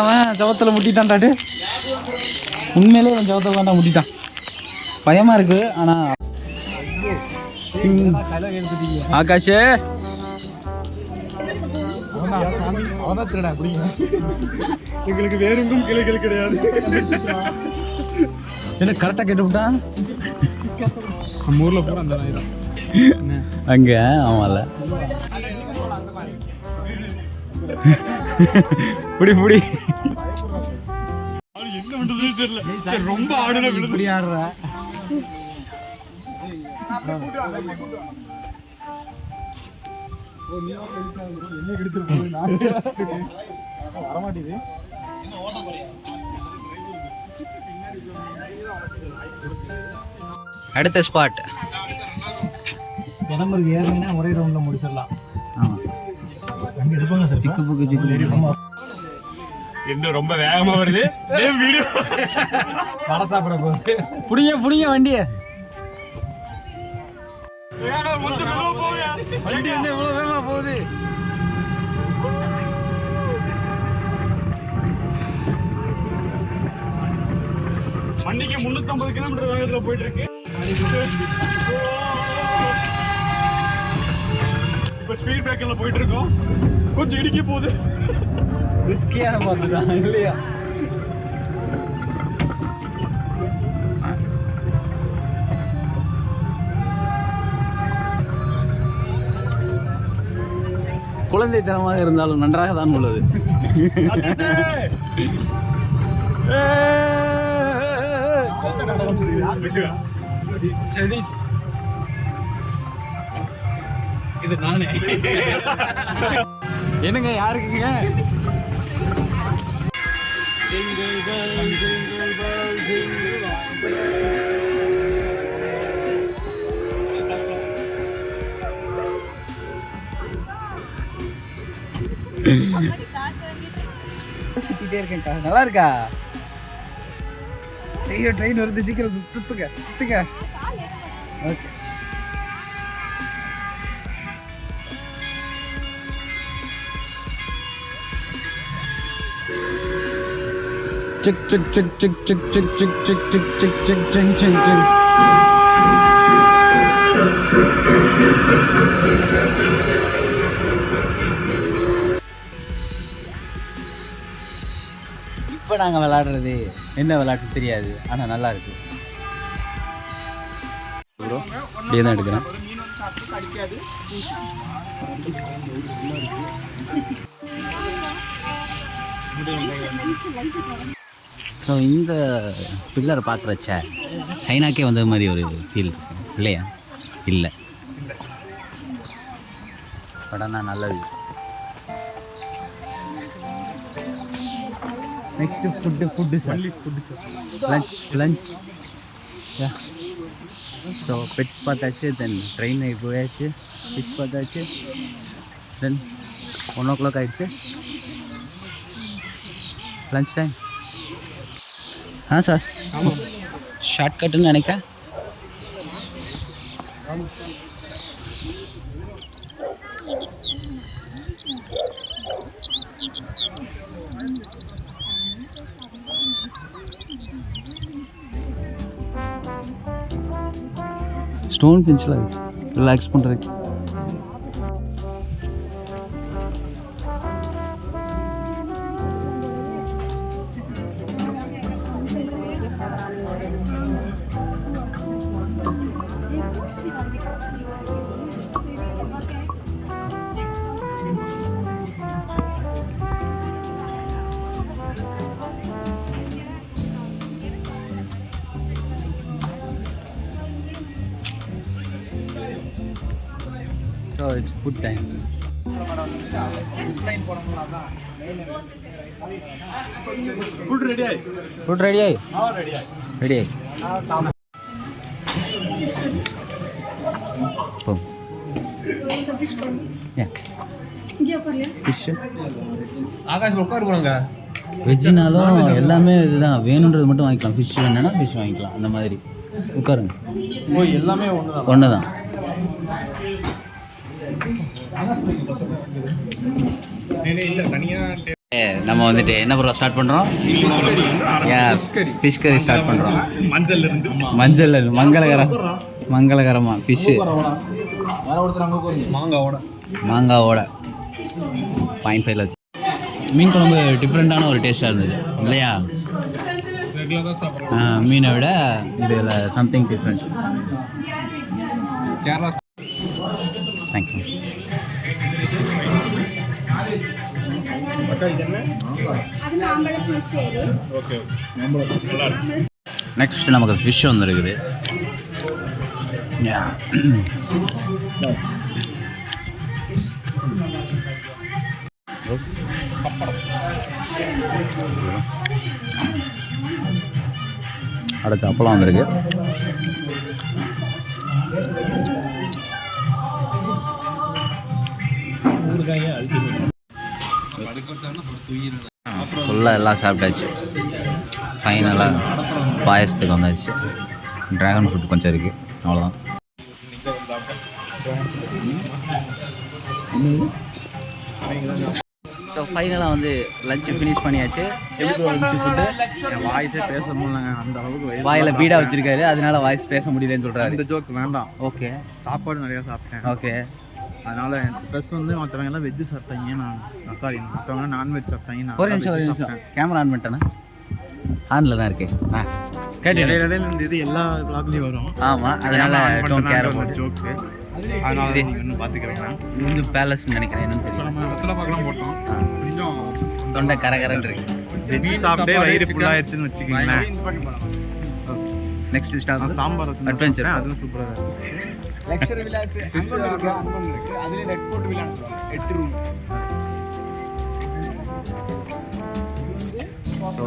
அவன் ஜவத்தில் முட்டிட்டான்டாட்டு. உண்மையிலே அவன் ஜவத்தில் தான்டா முட்டிட்டான். பயமாக இருக்குது. ஆனால் ஆகாஷ் எங்களுக்கு வேறெங்கும் கிளைகள் கிடையாது. என்ன கரெக்டாக கேட்டுவிட்டான்? நம்ம ஊரில் போகிற அந்த நாய் தான் அங்கே. ஆமாம்ல, புடி என்ன பண்றதுன்னு தெரியல. ரொம்ப ஆடுற விழுந்து ஆடுற. வரமாட்டேது. அடுத்த ஸ்பாட் பெரம்பூருக்கு ஏறினா ஒரே ரவுண்டில் முடிச்சிடலாம். சிக்கு என்ன ரொம்ப வேகமா வருது வீடியோ. வடை சாப்பிட போகுது. புடிங்க வண்டியை. வண்டி என்ன இவ்வளோ வேகமாக போகுது? மணிக்கு 350 கிலோமீட்டர் வேகத்துல போயிட்டு இருக்கு. இப்ப ஸ்பீட் பிரேக்கர்ல போயிட்டு இருக்கோம். கொஞ்சம் இடிக்க போகுது. ரிஸ்கியான பார்த்து தான் இல்லையா? குழந்தைத்தனமாக இருந்தாலும் நன்றாக தான் உள்ளது. இது நானே. என்னங்க யாருக்குங்க? சுத்திட்டே இருக்கேன்க்கா. நல்லா இருக்கா? ஐயோ ட்ரெயின் வருது, சீக்கிரம் சுத்துங்க. ஓகே. சிக் சிக் சிக் சிக் சிக் சிக் சிக் சிக் சிக் சிக் சிக் சிக் சிக் சிக். இப்போ நாங்கள் விளையாடுறது என்ன விளையாட்டு தெரியாது, ஆனால் நல்லா இருக்கு. இப்படியே தான் எடுக்கிறேன். ஸோ இந்த பில்லரை பார்க்குறச்ச சைனாக்கே வந்த மாதிரி ஒரு ஃபீல் இருக்கு இல்லையா? இல்லை படம்னா நல்லது. Next food sir. Lunch so pets பார்த்தாச்சு, தென் ட்ரெயின் போயாச்சு, ஃபிஷ் பார்த்தாச்சு, தென் 1 o'clock ஆகிடுச்சு, லஞ்ச் டைம். சார் ஷார்ட்கட்டுன்னு நினைக்க. ஸ்டோன் பெஞ்சில் ரிலாக்ஸ் பண்ணுறதுக்கு. So it's food time. Food ready ஆயி. Food ready? Ready. Oh. Yeah. Fish. Akash உட்கார் போறாங்க. வெஜ்ஜுனாலும் எல்லாமே இதுதான், வேணுன்றது மட்டும் வாங்கிக்கலாம். ஃபிஷ் வேணுன்னா ஃபிஷ் வாங்கிக்கலாம், அந்த மாதிரி. உட்காருங்க. எல்லாமே ஒன்று தான். நம்ம வந்துட்டு என்ன ப்ரோ ஸ்டார்ட் பண்ணுறோம்? ஃபிஷ் கறி ஸ்டார்ட் பண்ணுறோம். மஞ்சள் மங்களகரமாக ஃபிஷ்ஷு மாங்காவோட 0.5 வச்சு மீன் குழம்பு டிஃப்ரெண்ட்டான ஒரு டேஸ்ட்டாக இருந்தது இல்லையா? மீனை விட இதில் சம்திங் டிஃப்ரெண்ட். தேங்க்யூ. நெக்ஸ்ட் நமக்கு ஃபிஷ் வந்துருக்குது. அடுத்து அப்பளம் வந்திருக்கு. ஃபுல்லாக எல்லாம் சாப்பிட்டாச்சு. ஃபைனலாக பாயசத்துக்கு வந்தாச்சு. ட்ராகன் ஃப்ரூட் கொஞ்சம் இருக்குது, அவ்வளோதான். ஸோ ஃபைனலாக வந்து லஞ்சு ஃபினிஷ் பண்ணியாச்சு. எப்படி இருந்துச்சு ஃபுட்டு? என் வாய்ஸே பேச முடியலங்க, அந்த அளவுக்கு வாயில் பீடாக வச்சுருக்காரு, அதனால வாய்ஸ் பேச முடியலன்னு சொல்கிறாரு. இந்த ஜோக் வேண்டாம். ஓகே, சாப்பாடு நிறையா சாப்பிட்டேன். ஓகே. அதனால் ப்ளஸ் வந்து மற்றவங்க எல்லாம் வெஜ்ஜு சாப்பிட்டாங்க, நான் சாரி மற்றவங்க நான்வெஜ் சாப்பிட்டாங்க. ஒரு நிமிஷம் கேமரா ஆன் பண்ணிட்டேன்னா? ஆனில் தான் இருக்கு. இடையில இந்த இது எல்லா ப்ளாக்லேயும் வரும். ஆமாம், அதனால் ஒரு ஜோக்கு, அதனால நீங்கள் ஒன்றும் பார்த்துக்கிறேன். இது வந்து பேலஸ்ன்னு நினைக்கிறேன். என்னன்னு தெரியல. நம்ம வெத்தலை பார்க்கலாம் போட்டோம். கொஞ்சம் தொண்டை கரகரன்னு இருக்கு. வெஜ்ஜு சாப்பிட்டே வயிறு ஃபுல்லாகிடுச்சுன்னு வச்சுக்கிங்களேன். நெக்ஸ்ட் ஸ்டாப் சாம்பார் அட்வென்ச்சர், அதுவும் சூப்பராக இருக்கும். லக்ஸரி விலாஸ் அங்கே இருக்கு. அதுலேயே red fort villas 8 room. So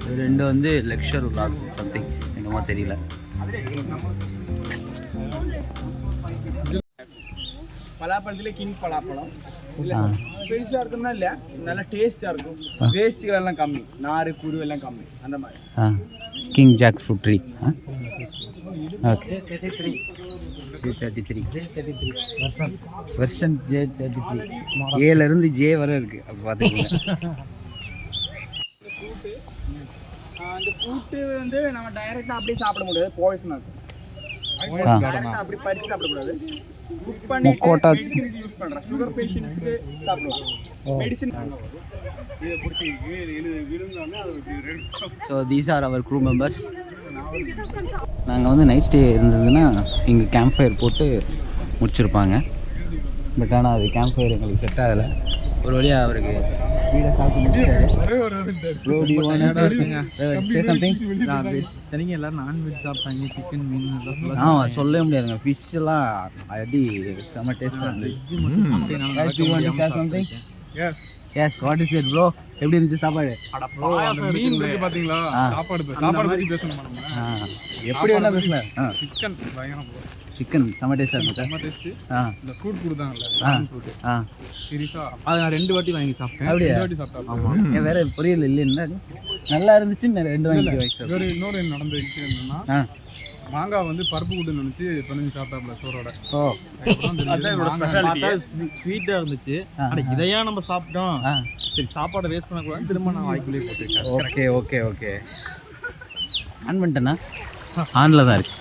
இது ரெண்டு வந்து லெக்சர் விளாக் சம்திங் என்னமோ தெரியல. பலாப்பழத்துல கிங் பலாப்பழம் பெருசா இருக்கும்னா இல்ல, நல்ல டேஸ்டா இருக்கும். வேஸ்ட்டுகள் எல்லாம் கம்மி, நாறு குரு எல்லாம் கம்மி அந்த மாதிரி. King jack fruit tree. Okay C33 version J33 ஏலேருந்து ஜே வரை இருக்குது. அப்போ பார்த்துக்கோங்க. அந்த ஃப்ரூட்டு வந்து நம்ம டைரெக்டாக அப்படியே சாப்பிட முடியாது, பாய்சனாக இருக்கும். டைரெக்டாக அப்படி பறித்து சாப்பிடக்கூடாது. குக் பண்ணி மெடிசனுக்கு யூஸ் பண்ணுறேன். சுகர் பேஷண்ட்ஸுக்கு சாப்பிடலாம். Medicine so these are our crew members. நாங்கள் வந்து நைட் ஸ்டே இருந்ததுன்னா இங்கே கேம்ப் ஃபயர் போட்டு முடிச்சிருப்பாங்க. பட் ஆனால் அது கேம்ப் ஃபயர் எங்களுக்கு செட் ஆகலை. ஒரு வழியாக அவருக்கு வீடை சாப்பிட்டு தனிங்க எல்லாரும் நான்வெஜ் சாப்பிட்டாங்க, சிக்கன் மீன் எல்லாம். ஆமாம், சொல்லவே முடியாதுங்க. ஃபிஷ்ஷெல்லாம் அடி செம்ம டேஸ்ட்டாக இருந்துச்சு. Yes what is it bro? எப்படி இருந்துச்சு சாப்பாடு? மீன் இருக்கு பாத்தீங்களா? சாப்பாடு பத்தி பேசணும். எப்படி வேணா பேசல. சிக்கன் பயங்கரம். சிக்கன் செம்ம டேஸ்ட்டாக இருந்துச்சு. செம்ம டேஸ்ட். இந்த ஃப்ரூட் கொடுத்தாங்கல்ல, ஃப்ரூட் சீரியஸா அது நான் 2 வாட்டி வாங்கி சாப்பிட்டேன். அப்படியே 2 வாட்டி சாப்பிட்டேன். ஆமாம், வேற பொரியல் இல்லைன்னா நல்லா இருந்துச்சு. 2 வாங்கி இன்னொரு நடந்த விஷயம் என்னன்னா, மாங்காய் வந்து பருப்பு கூட்டு நினைச்சு பண்ணி சாப்பிட்டாப்ல சோறோட. ஸ்வீட்டா இருந்துச்சு. இதையா நம்ம சாப்பிட்டோம், சரி சாப்பாடை வேஸ்ட் பண்ணக்கூடாது, திரும்ப நான் வாய்க்குள்ளேயே போட்டுருக்கேன். ஓகே ஓகே ஓகே ஆன் பண்ணிட்டேன்னா ஆனில் தான் இருக்கு.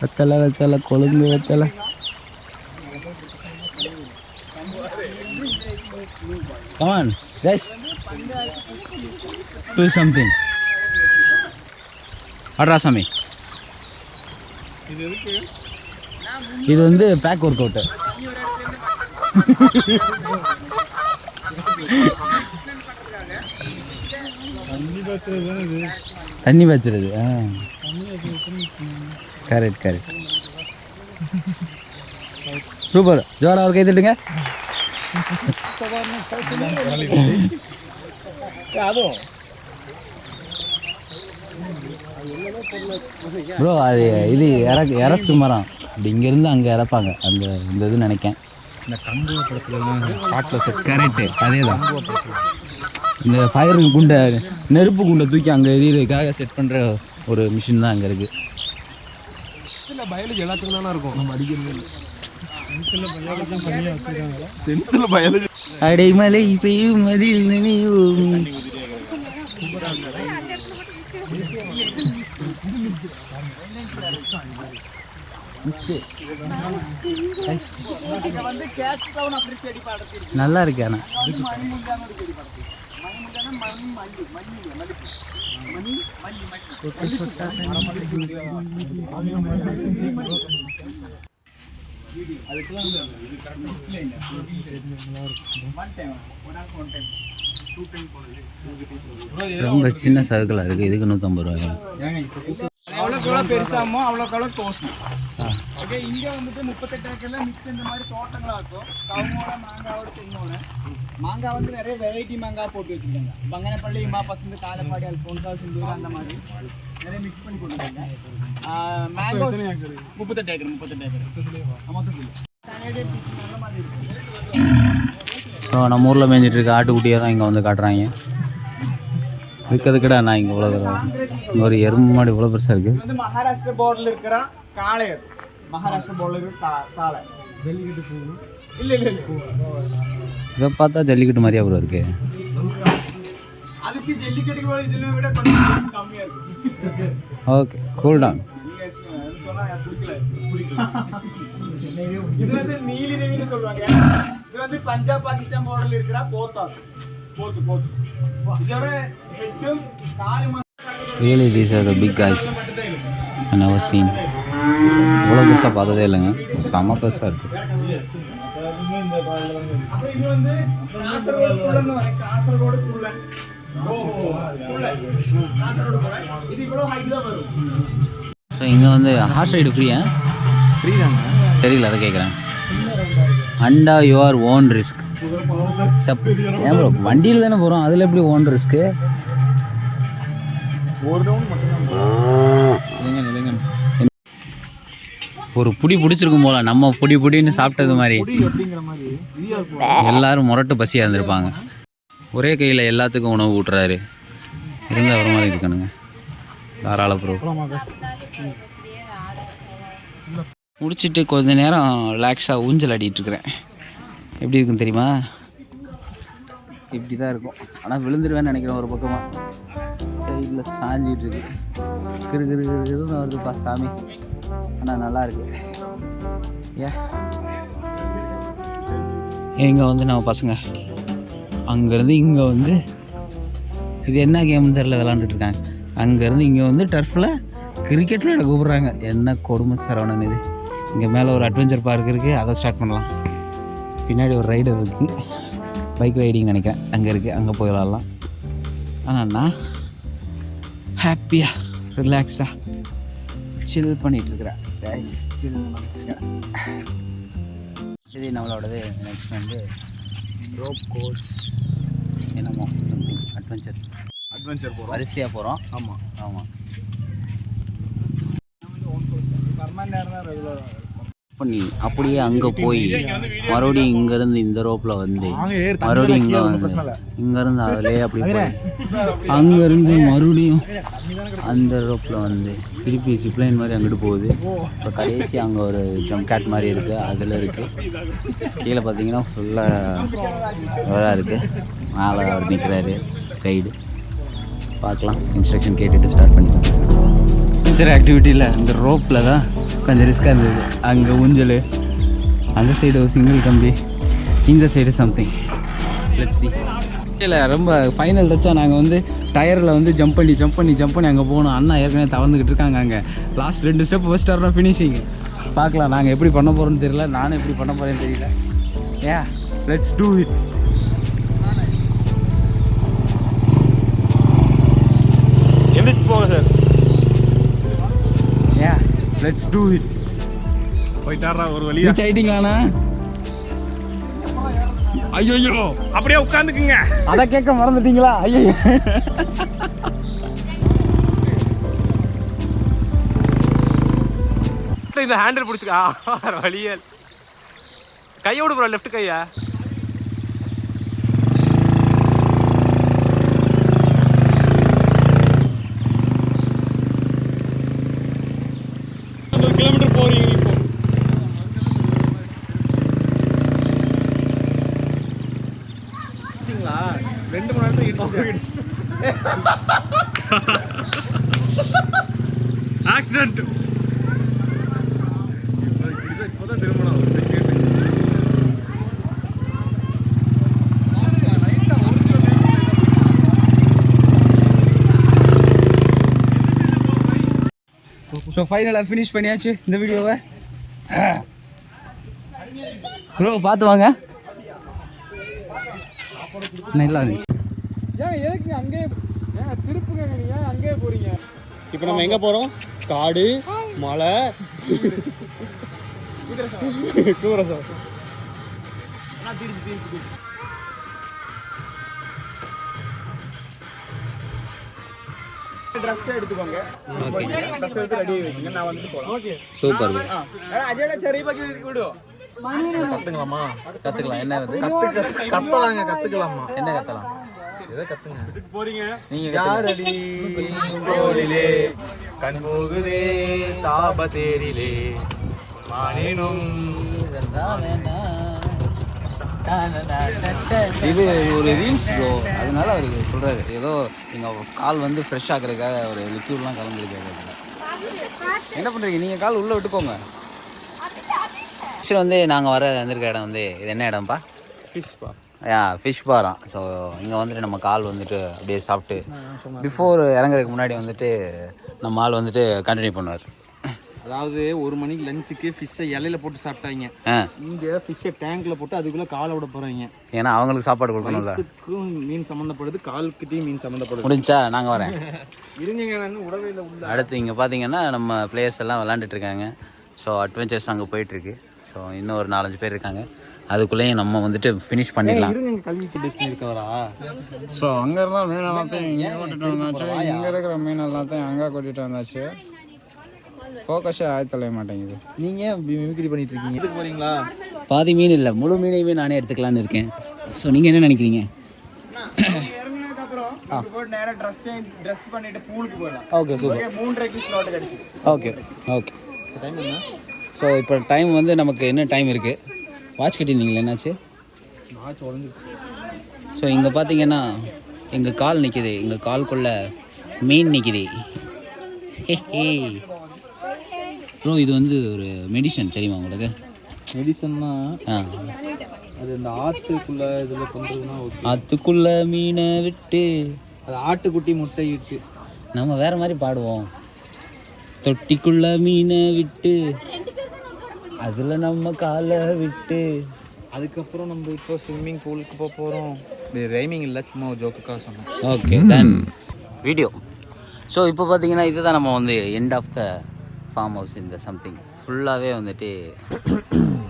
வெத்தலை கொழுந்து வெத்தலை. Come on, guys. Do something. அட்ரா சாமி. இது வந்து பேக் ஒர்க் அவுட்டு. தண்ணி பாய்ச்சறது. கரெக்ட். சூப்பர். ஜோரா ஒரு கை தட்டுங்க. ப்ரோ அது இது இறச்சு மரம் அப்படி இங்கேருந்து அங்கே இறப்பாங்க. இந்த இது நினைக்கேன். இந்த கம்பு படத்துலலாம் காட்டில் செட். கரெக்டு, அதே தான். இந்த ஃபயர் குண்டை, நெருப்பு குண்டை தூக்கி அங்கே எரியறதுக்காக செட் பண்ணுற ஒரு மிஷின் தான் அங்கே இருக்குது. பயாலஜி எல்லாத்துக்கும் தானே இருக்கும். நம்ம அடிக்கிறது அடைமலை பெய்யும் அதில் நினைவோம். நல்லா இருக்கு. ஆனால் ரொம்ப சின்ன சர்க்கிளாக இருக்குது. இதுக்கு 150 ரூபாய். அவ்வளோக்கு எவ்வளோ பெருசாமோ அவ்வளோக்கு எவ்வளோ கோஸ்ட். ஓகே, இங்கே வந்துட்டு 38 ஏக்கர்ல மிக்ஸ் இந்த மாதிரி தோட்டங்களாக இருக்கும். கவுமோட மாங்காவோட தென்னோட மாங்காய் வந்து நிறைய வெரைட்டி மாங்காய் போட்டு வச்சுருக்காங்க. பங்கனப்பள்ளி, இமா பசந்து, காலப்பாடி, அல்போன்சா, சிந்தூர் அந்த மாதிரி நிறைய மிக்ஸ் பண்ணி போட்டுருக்காங்க. மேங்கோ 38 ஏக்கர் மொத்தத்தில். ஸோ நம்ம ஊரில் மேய்ஞ்சிட்டு இருக்க ஆட்டுக்குட்டியை தான் இங்கே வந்து காட்டுறாங்க. இருக்கிறதுக்கடா நான் இங்கே இவ்வளோ இங்கே ஒரு எறும்பு மாடு இவ்வளோ பெருசாக இருக்குது. வந்து மகாராஷ்டிரா பார்டரில் இருக்கிற காளை. மகாராஷ்டிரா பார்டரில் இருக்கிற காளை. ஜல்லிக்கட்டு போகணும். இல்லை இதை பார்த்தா ஜல்லிக்கட்டு மாதிரியா கூட இருக்கு. அதுக்கு ஜல்லிக்கட்டுக்கு இதெல்லாம் விட கொஞ்சம் கம்மியாக இருக்கு. Okay, cool down. இது வந்து நீலி தேவின்னு சொல்லுவாங்க. இது வந்து பஞ்சாப் பாகிஸ்தான் பார்டர்ல இருக்கிற போத்து. இதோட ஹெட்டும் காலும் Really, these are the big guys I never seen. இவ்வளோ பெருசாக பார்த்ததே இல்லைங்க. செம்ம பெருசாக இருக்குது. அப்புறம் இது வந்து காசர்கோடு குள்ளன். இது இவ்வளோ ஹைட் தான் வரும். ஸோ இங்கே வந்து ஹார்ஸ் ரைடு ஃப்ரீயா? ஃப்ரீ தாங்க. தெரியல, அதை கேட்குறேன். அண்டா யுவர் ஓன் ரிஸ்க். ஏன் ப்ரோ வண்டியில் தானே போகிறோம், அதில் எப்படி ஓன் ரிஸ்க்கு? ஒரு புடி பிடிச்சிருக்கும் போல, நம்ம புடின்னு சாப்பிட்டது மாதிரி எல்லாரும் முரட்டு பசியாக இருந்திருப்பாங்க. ஒரே கையில் எல்லாத்துக்கும் உணவு ஊட்டுறாரு, இருந்த வர மாதிரி இருக்கணுங்க. தாராள ப்ரோ. முடிச்சுட்டு கொஞ்ச நேரம் ரிலாக்ஸாக ஊஞ்சல் ஆடிட்டு இருக்கிறேன். எப்படி இருக்குன்னு தெரியுமா? இப்படி தான் இருக்கும். ஆனால் விழுந்துருவேன்னு நினைக்கிறேன். ஒரு பக்கமாக சைடில் சாஞ்சிட்டு இருக்கு. கிருன்னு வருதுப்பா சாமி. ஆனால் நல்லா இருக்கு. இங்கே வந்து நம்ம பசங்க அங்கேருந்து இங்கே வந்து இது என்ன கேம்னு தெரில விளாண்டுட்டு இருக்காங்க. அங்கேருந்து இங்கே வந்து டர்ஃபில் கிரிக்கெட் விளையாட கூப்பிட்றாங்க. என்ன கொடுமை சரவணன் இது. இங்கே மேலே ஒரு அட்வென்ச்சர் பார்க் இருக்குது, அதை ஸ்டார்ட் பண்ணலாம். பின்னாடி ஒரு ரைடர் இருக்குது, பைக் ரைடிங் நினைக்கிறேன், அங்கே இருக்குது. அங்கே போய் விளாட்லாம். ஆனால் நான் ஹாப்பியாக ரிலாக்ஸாக சில் பண்ணிகிட்ருக்கிறேன். சில் பண்ணிகிட்ருக்கிறேன். இது நம்மளோடது. நெக்ஸ்ட் வந்து ரோப் கோர்ஸ் என்னமோ சம்திங் அட்வென்ச்சர் போகிறோம். வரிசையாக போகிறோம். ஆமாம். பண்ணி அப்படியே அங்கே போய் மறுபடியும் இங்கேருந்து இந்த ரோப்பில் வந்து மறுபடியும் இங்கே வந்து இங்கேருந்து அதிலே அப்படி போய் அங்கேருந்து மறுபடியும் அந்த ரோப்பில் வந்து திருப்பி சிப்லைன் மாதிரி அங்கிட்டு போகுது. இப்போ கடைசி அங்கே ஒரு ஜம்ப் கேட் மாதிரி இருக்குது, அதில் இருக்குது. கீழே பார்த்தீங்கன்னா ஃபுல்லாக இருக்குது. மேலே அவர் நிற்கிறாரு கைடு. பார்க்கலாம், இன்ஸ்ட்ரக்ஷன் கேட்டுட்டு ஸ்டார்ட் பண்ணிக்கலாம். அட்வென்ச்சர் ஆக்டிவிட்டியில் இந்த ரோப்பில் தான் கொஞ்சம் ரிஸ்க்காக இருந்தது. அங்கே ஊஞ்சல், அந்த சைடு ஒரு சிங்கிள் கம்பி, இந்த சைடு சம்திங். Let's see. இல்லை ரொம்ப ஃபைனல் டச்சாக நாங்கள் வந்து டயரில் வந்து ஜம்ப் பண்ணி அங்கே போகணும். அண்ணா ஏற்கனவே தவந்துக்கிட்டு இருக்காங்க. அங்கே லாஸ்ட் 2 ஸ்டெப் ஃபர்ஸ்ட் ஆர்னா ஃபினிஷிங். பார்க்கலாம், நாங்கள் எப்படி பண்ண போகிறோன்னு தெரியல, நானும் எப்படி பண்ண போகிறேன்னு தெரியல. Let's do it. எந்திரிச்சு போங்க சார். Let's do it. போயிட்டாரா ஒரு வழியா? ரீச் ஆயிட்டீங்களாண்ணா? ஐயோ அப்படியே உட்காந்துக்குங்க. அதை கேட்க மறந்துட்டீங்களா? ஐயோ இந்த ஹேண்டில் பிடிச்சிக்கா வழியா கையோடு ப்ரோ, லெஃப்ட் கையா. கிலோமீட்டர் போறீங்க இப்போ. சரிங்களா? 2 மணி நேரத்துக்கு ஆக்சிடென்ட். இப்போதான் திருமணம். ஸோ ஃபைனலாக ஃபினிஷ் பண்ணியாச்சு இந்த வீடியோவை. ப்ரோ பார்த்து வாங்க. நல்லா இருந்துச்சு. எதுக்கு அங்கேயே திருப்புங்க, நீங்கள் அங்கேயே போகிறீங்க. இப்போ நம்ம எங்கே போகிறோம்? காடு, மலை, கூரசம். ட்ரெஸ் எடுத்துக்கோங்க. ஓகே, ட்ரெஸ் எடுத்து ரெடி வச்சுங்க. நான் வந்து போறேன். Okay, super. அஜய் சரி பக்கி விடுவோம். கற்றுக்கலாமா? கற்றுக்கலாம். என்ன கத்துக்கலாமா? என்ன கற்றலாம்? போறீங்க நீங்க யாரடி தோளிலே கண் போகுதே தாபதேரிலே மானேனும். இது ஒரு ரீல்ஸ் ப்ரோ, அதனால அவருக்கு சொல்றாரு ஏதோ நீங்கள் கால் வந்து ஃப்ரெஷ் ஆக்குறதுக்காக ஒரு லிக்யூட்லாம் கலந்துருக்காரு. என்ன பண்ணுறீங்க நீங்கள்? கால் உள்ளே விட்டுக்கோங்க. ஆக்சுவலி வந்து நாங்கள் வந்திருக்க இடம் வந்து இது என்ன இடம்ப்பா? ஃபிஷ் பாராம். ஸோ இங்கே வந்துட்டு நம்ம கால் வந்துட்டு அப்படியே சாப்பிட்டு பிஃபோர் இறங்குறதுக்கு முன்னாடி வந்துட்டு நம்ம ஆள் வந்துட்டு கண்டினியூ பண்ணுவார். அதாவது 1 மணிக்கு லஞ்சுக்கு ஃபிஷ்ஷை இலையில போட்டு சாப்பிட்டாங்க. இங்கே ஃபிஷ்ஷை டேங்க்ல போட்டு அதுக்குள்ளே காலை விட போகிறாங்க. ஏன்னா அவங்களுக்கு சாப்பாடு கொடுக்கணும்ல. மீன் சம்மந்தப்படுது, கால்கிட்டையும் மீன் சம்மந்தப்படுது. முடிஞ்சா நாங்கள் வரேன். இருந்தீங்க உடவே இல்லை உள்ள. அடுத்து இங்கே பார்த்தீங்கன்னா நம்ம பிளேயர்ஸ் எல்லாம் விளாண்டுட்டு இருக்காங்க. ஸோ அட்வென்ச்சர்ஸ் அங்கே போயிட்டுருக்கு. ஸோ ஸோ இன்னும் ஒரு 4-5 பேர் இருக்காங்க. அதுக்குள்ளேயும் நம்ம வந்துட்டு ஃபினிஷ் பண்ணிடலாம். இருக்கவரா ஸோ அங்கே இருந்தால் மீன் எல்லாத்தையும் இங்கே கூட்டிகிட்டு வந்தாச்சு. இங்கே இருக்கிற மீன் எல்லாத்தையும் அங்கே கூட்டிகிட்டு வந்தாச்சு. ஃபோக்கஸே ஆயத்தலைய மாட்டேங்குது. நீங்கள் மிமிக்ரி பண்ணிட்டு இருக்கீங்க. இதுக்கு போகிறீங்களா? பாதி மீன் இல்லை, முழு மீனையுமே நானே எடுத்துக்கலான்னு இருக்கேன். ஸோ நீங்கள் என்ன நினைக்கிறீங்க? நேராக ட்ரெஸ் பண்ணிட்டு பூலுக்கு போயிடலாம். Okay super. 3:30 ஸ்லாட் கிடச்சி. Okay okay. டைம் என்ன? ஸோ இப்போ டைம் வந்து நமக்கு என்ன டைம் இருக்குது? வாட்ச் கட்டியிருந்தீங்களா? என்னாச்சு? வாட்ச் உடஞ்சிருச்சு. ஸோ இங்கே பார்த்தீங்கன்னா எங்கள் கால் நிற்கிது. எங்கள் கால்குள்ளே மீன் நிற்கிது. ப்ரோ இது வந்து ஒரு மெடிசன் தெரியுமா உங்களுக்கு? மெடிசன்னா ஆ, அது இந்த ஆற்றுக்குள்ளே இதில் பண்ணுறதுனா ஆற்றுக்குள்ளே மீனை விட்டு அது ஆட்டுக்குட்டி முட்டை இட்டு நம்ம வேறு மாதிரி பாடுவோம். தொட்டிக்குள்ள மீனை விட்டு அதில் நம்ம காலை விட்டு. அதுக்கப்புறம் நம்ம இப்போ ஸ்விம்மிங் பூலுக்கு போக போகிறோம். இது ரைமிங் இல்லை, சும்மா ஒரு ஜோக்குக்காக சொன்னேன். Okay done video. ஸோ இப்போ பார்த்தீங்கன்னா இதுதான் நம்ம வந்து end of the farm house. இந்த சம்திங் ஃபுல்லாகவே வந்துட்டு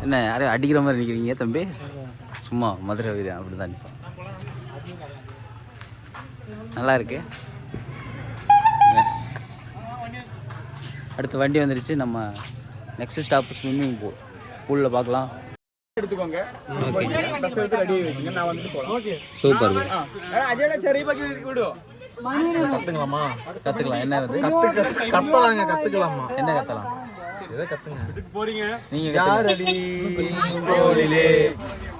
என்ன யாரையும் அடிக்கிற மாதிரி நிற்கிறீங்க தம்பி? சும்மா மதுரை வீடு அப்படி தான் நிற்போம். நல்லா இருக்கு. அடுத்து வண்டி வந்துடுச்சு. நம்ம நெக்ஸ்ட் ஸ்டாப் ஸ்விம்மிங் பூலில் பார்க்கலாம். எடுத்துக்கோங்க. ஓகே ட்ரெஸ் எடுத்து ரெடி வச்சுங்க. நான் வந்துட்டு போகலாம். Okay super. அஜய் சரி பாக்கி விடுவோம். கற்றுக்கலாமா? கற்றுக்கலாம். என்ன வந்து கத்தலாங்க, கற்றுக்கலாமா? என்ன கற்றலாம்? இதை கற்றுங்க. போறீங்க நீங்கள் யாரடி தோளிலே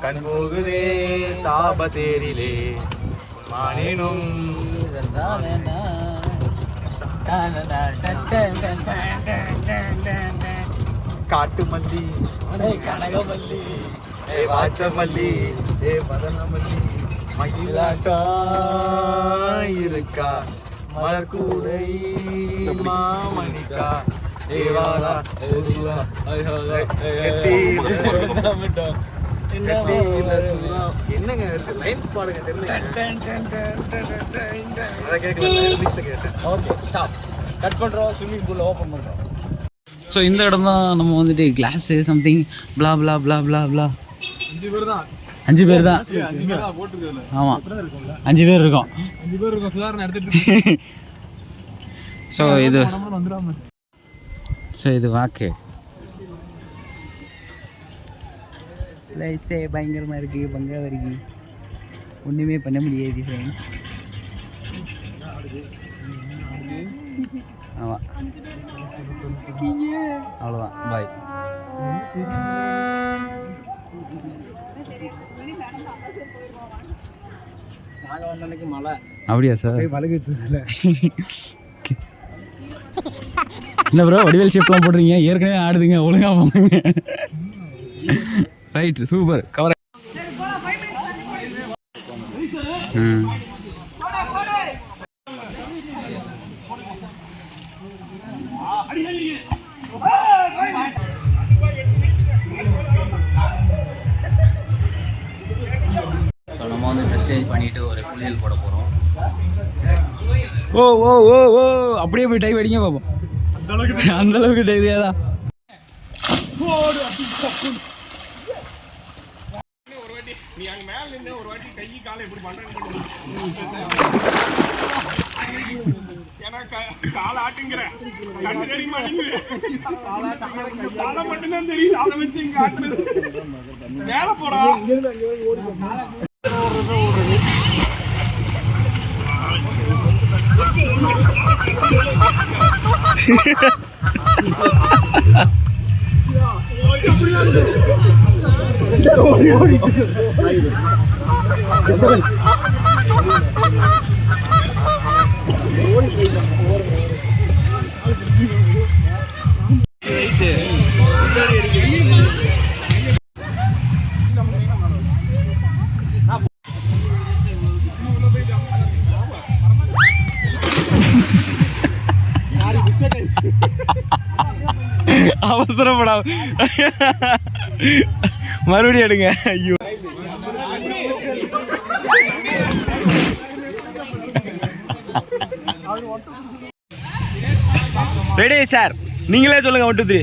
கண் போகுதே தாப தேரிலே மானேனும் காட்டு மல்லி கனகமல்லி வாச்சமல்லி மதனமல்லி மயிலாட்டா இருக்கா மலர் கூடை மாமணிக்கா தேவாரா என்னங்க லைன்ஸ் பாடுங்க ஓகே ஸ்டாப். கட் பண்ணுறோம். ஸ்விம்மிங் பூலில் ஓப்பன் பண்ணுறோம். ஸோ இந்த இடம் தான் நம்ம வந்துட்டு கிளாஸு சம்திங் பிளா பிளா பிளா பிளா பிளா. 5 பேர் தான். 5 பேர் தான் போட்டுருக்கோம். ஆமாம் 5 பேர் இருக்கோம். 5 பேர் இருக்கோம். சுதாரணை எடுத்துகிட்டு. ஸோ இது வாக்கு லைஸே பயங்கரமாக இருக்குது. பங்கா வருகி ஒன்றுமே பண்ண முடியாது ஃப்ரெண்ட்ஸ். ஆமாம் அவ்வளோதான். பாய். நாங்கள் வந்த அன்னைக்கு மழை. அப்படியா சார்? வழுகுறதுல என்ன ப்ரோ வடிவேல் ஷேப்லாம் போடுறீங்க? ஏற்கனவே ஆடுதுங்க, ஒழுங்காக போங்க. Right super cover. ஸோ நம்ம வந்து ட்ரெஸ் சேஞ்ச் பண்ணிட்டு ஒரு குளியல் போட போகிறோம். ஓ ஓ ஓ ஓ அப்படியே போய் டைவ் அடிங்க பார்ப்போம். அந்த அளவுக்கு டைவ் ஏதா? நீ அங்க மேல நின்று ஒரு வாட்டி கை காலை எப்படி பண்றேன்னு ஏன்னா காலை ஆட்டுங்கிற கண்ணு தெரிய மாட்டேங்குது. தலை மட்டும்தான் தெரியுது. அதை வச்சு இங்க ஆட்டுறது மேல போறா. அவசரப்படா, மறுபடியும் எடுங்க. ஐயோ ரெடி சார், நீங்களே சொல்லுங்க. 1 2 3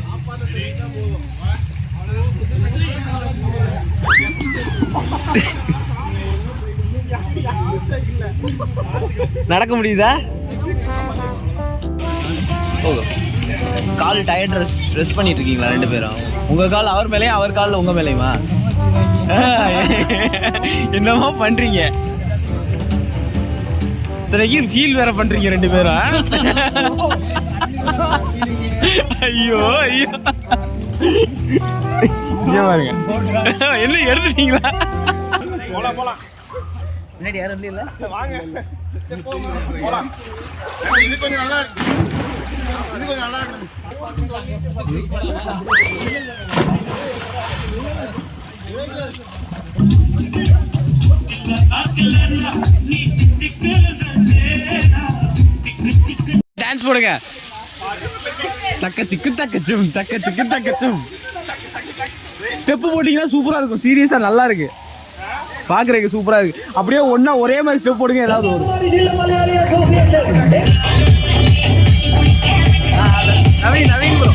நடக்க முடியுதா? கால் டயர்ட் ரெஸ்ட் பண்ணிட்டு இருக்கீங்களா ரெண்டு பேரும்? உங்க கால் அவர் மேலேயும், அவர் கால் உங்க மேலேயுமா? என்னமோ பண்றீங்க, ஃபீல் வேற பண்றீங்க ரெண்டு பேரும். ஐயோ ஐயோ, பாருங்க என்ன எடுத்துட்டீங்களா? முன்னாடி யாரும் இல்ல. இது கொஞ்சம் நல்லா இருக்கு, இது கொஞ்சம் நல்லா இருக்கு. டான்ஸ் போடுங்க. தக்க சிக்கு தக்கச்சும், தக்க சிக்கு தக்கச்சும். ஸ்டெப்பு போட்டீங்கன்னா சூப்பரா இருக்கும். சீரியஸா நல்லா இருக்கு, பாக்குறதுக்கு சூப்பரா இருக்கு. அப்படியே ஒன்னா ஒரே மாதிரி ஸ்டெப் போடுங்க, ஏதாவது வரும். நவீன் நவீன் ப்ரோ.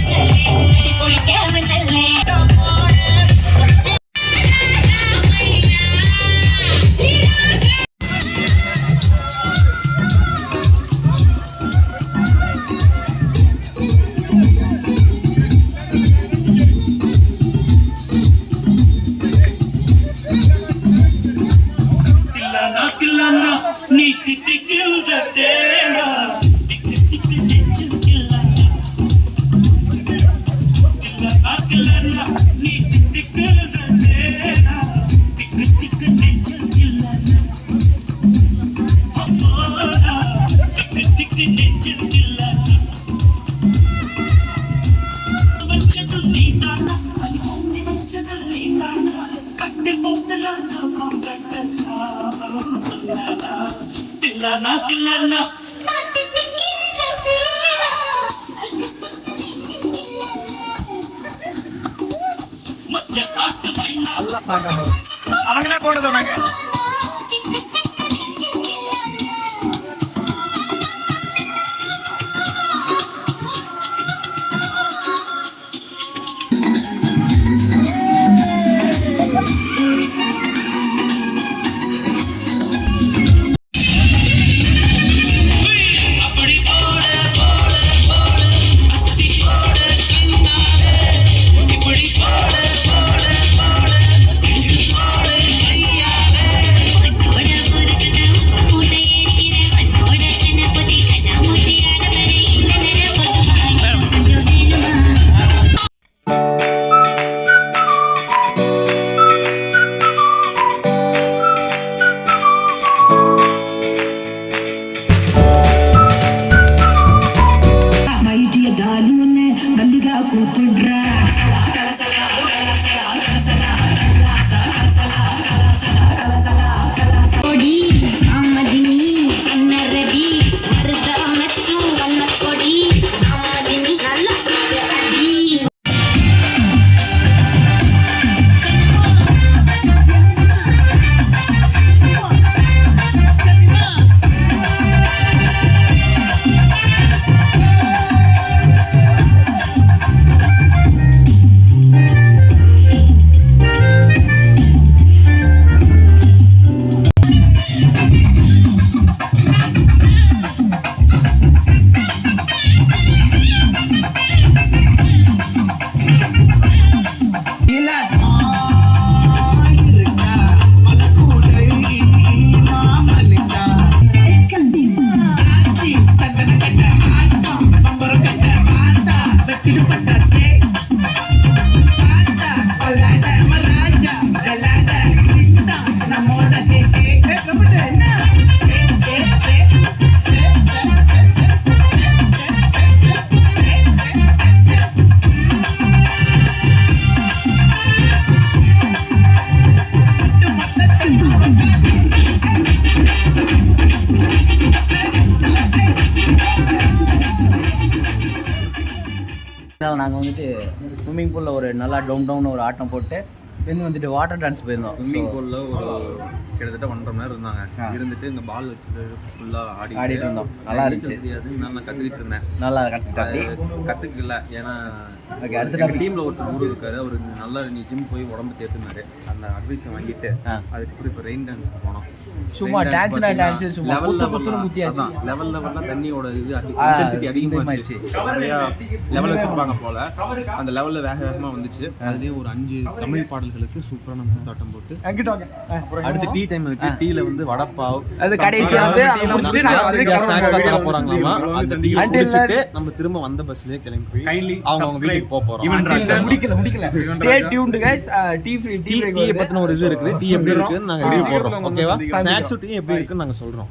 அவங்களே போட்டு சொன்னாங்க. நாங்கள் வந்துட்டு ஸ்விம்மிங் பூலில் ஒரு நல்லா டவுன் ஒரு ஆட்டம் போட்டு தென் வந்துட்டு வாட்டர் டான்ஸ் போயிருந்தோம். ஸ்விம்மிங் பூலில் ஒரு கிட்டத்தட்ட 1.5 மணி நேரம் இருந்தாங்க. இருந்துட்டு இந்த பால் வச்சுட்டு ஃபுல்லாக ஆடிட்டு இருந்தோம். நல்லா இருந்துச்சு. தெரியாது, நான் கற்றுக்கிட்டு இருந்தேன். நல்லா கற்றுக்கிட்டா கற்றுக்கல, ஏன்னா அடுத்த டீமில் ஒருத்தர் ஊர் இருக்காரு, அவரு நல்லா நீ ஜிம் போய் உடம்பு தேத்துனாரு. அந்த அட்வைஸை வாங்கிட்டு அதுக்கப்புறம் இப்போ ரெயின் டான்ஸ்க்கு போனோம். சும்மா டான்ஸ் சும்மா லெவலில் தண்ணியோட இது இன்டென்சிட்டி அதிகமாகிடுச்சு. நிறையா லெவல் வச்சுருப்பாங்க போல். அந்த லெவலில் வேகமாக வந்துச்சு. அதுலேயும் ஒரு 5 தமிழ் பாடல்களுக்கு சூப்பரான கூத்தாட்டம் போட்டு அடுத்து டீ டைம் இருக்கு. டீல வந்து வடப்பாவ் அது கடைசியா வந்து ஸ்நாக்ஸா தர போறாங்களாமா. அந்த டீ குடிச்சிட்டு நம்ம திரும்ப வந்த பஸ்லயே கிளம்பி அவங்க வீட்டுக்கு போறோம். முடிக்கல ஸ்டே டியூன்ட் गाइस. டீ பத்தின ஒரு இது இருக்குது. டீ எப்படி இருக்குன்னு நாங்க ரிவ்யூ போடுறோம். ஓகேவா? ஸ்நாக்ஸ் டீ எப்படி இருக்குன்னு நாங்க சொல்றோம்.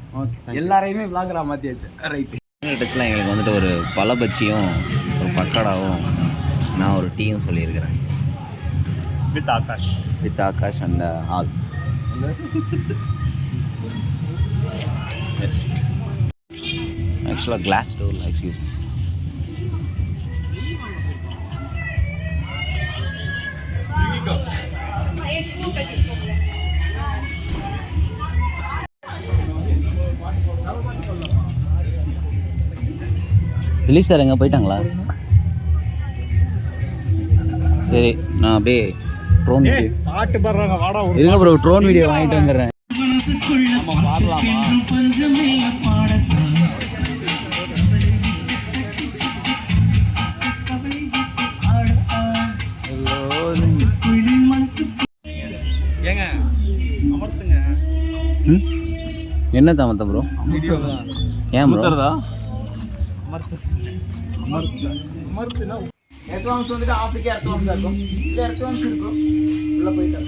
எல்லாரையுமே vlogger மாத்தியாச்சு. ரைட். டச்ல எங்களுக்கு வந்துட்டு ஒரு பல பச்சியும் ஒரு பக்கடாவும் நான் ஒரு டீயும் சொல்லியிருக்கிறேன். With Akash and all. Yes, ஆக்சுவலாக class door likes you. Dileep sir எங்கே போயிட்டாங்களா? சரி, நான் அப்படியே ட்ரோன் வீடியோ இருங்க ப்ரோ, ட்ரோன் வீடியோ வாங்கிட்டு வந்துடுறேன். என்ன தாமத்த ப்ரோ? ஏன் ப்ரோ? எர்த்வாம்ஸ் வந்துட்டு ஆப்பிரிக்கா எர்த்வாம்ஸ் இருக்கும். இல்லை எர்த்வாம்ஸ் இருக்கும். உள்ளே போயிட்டு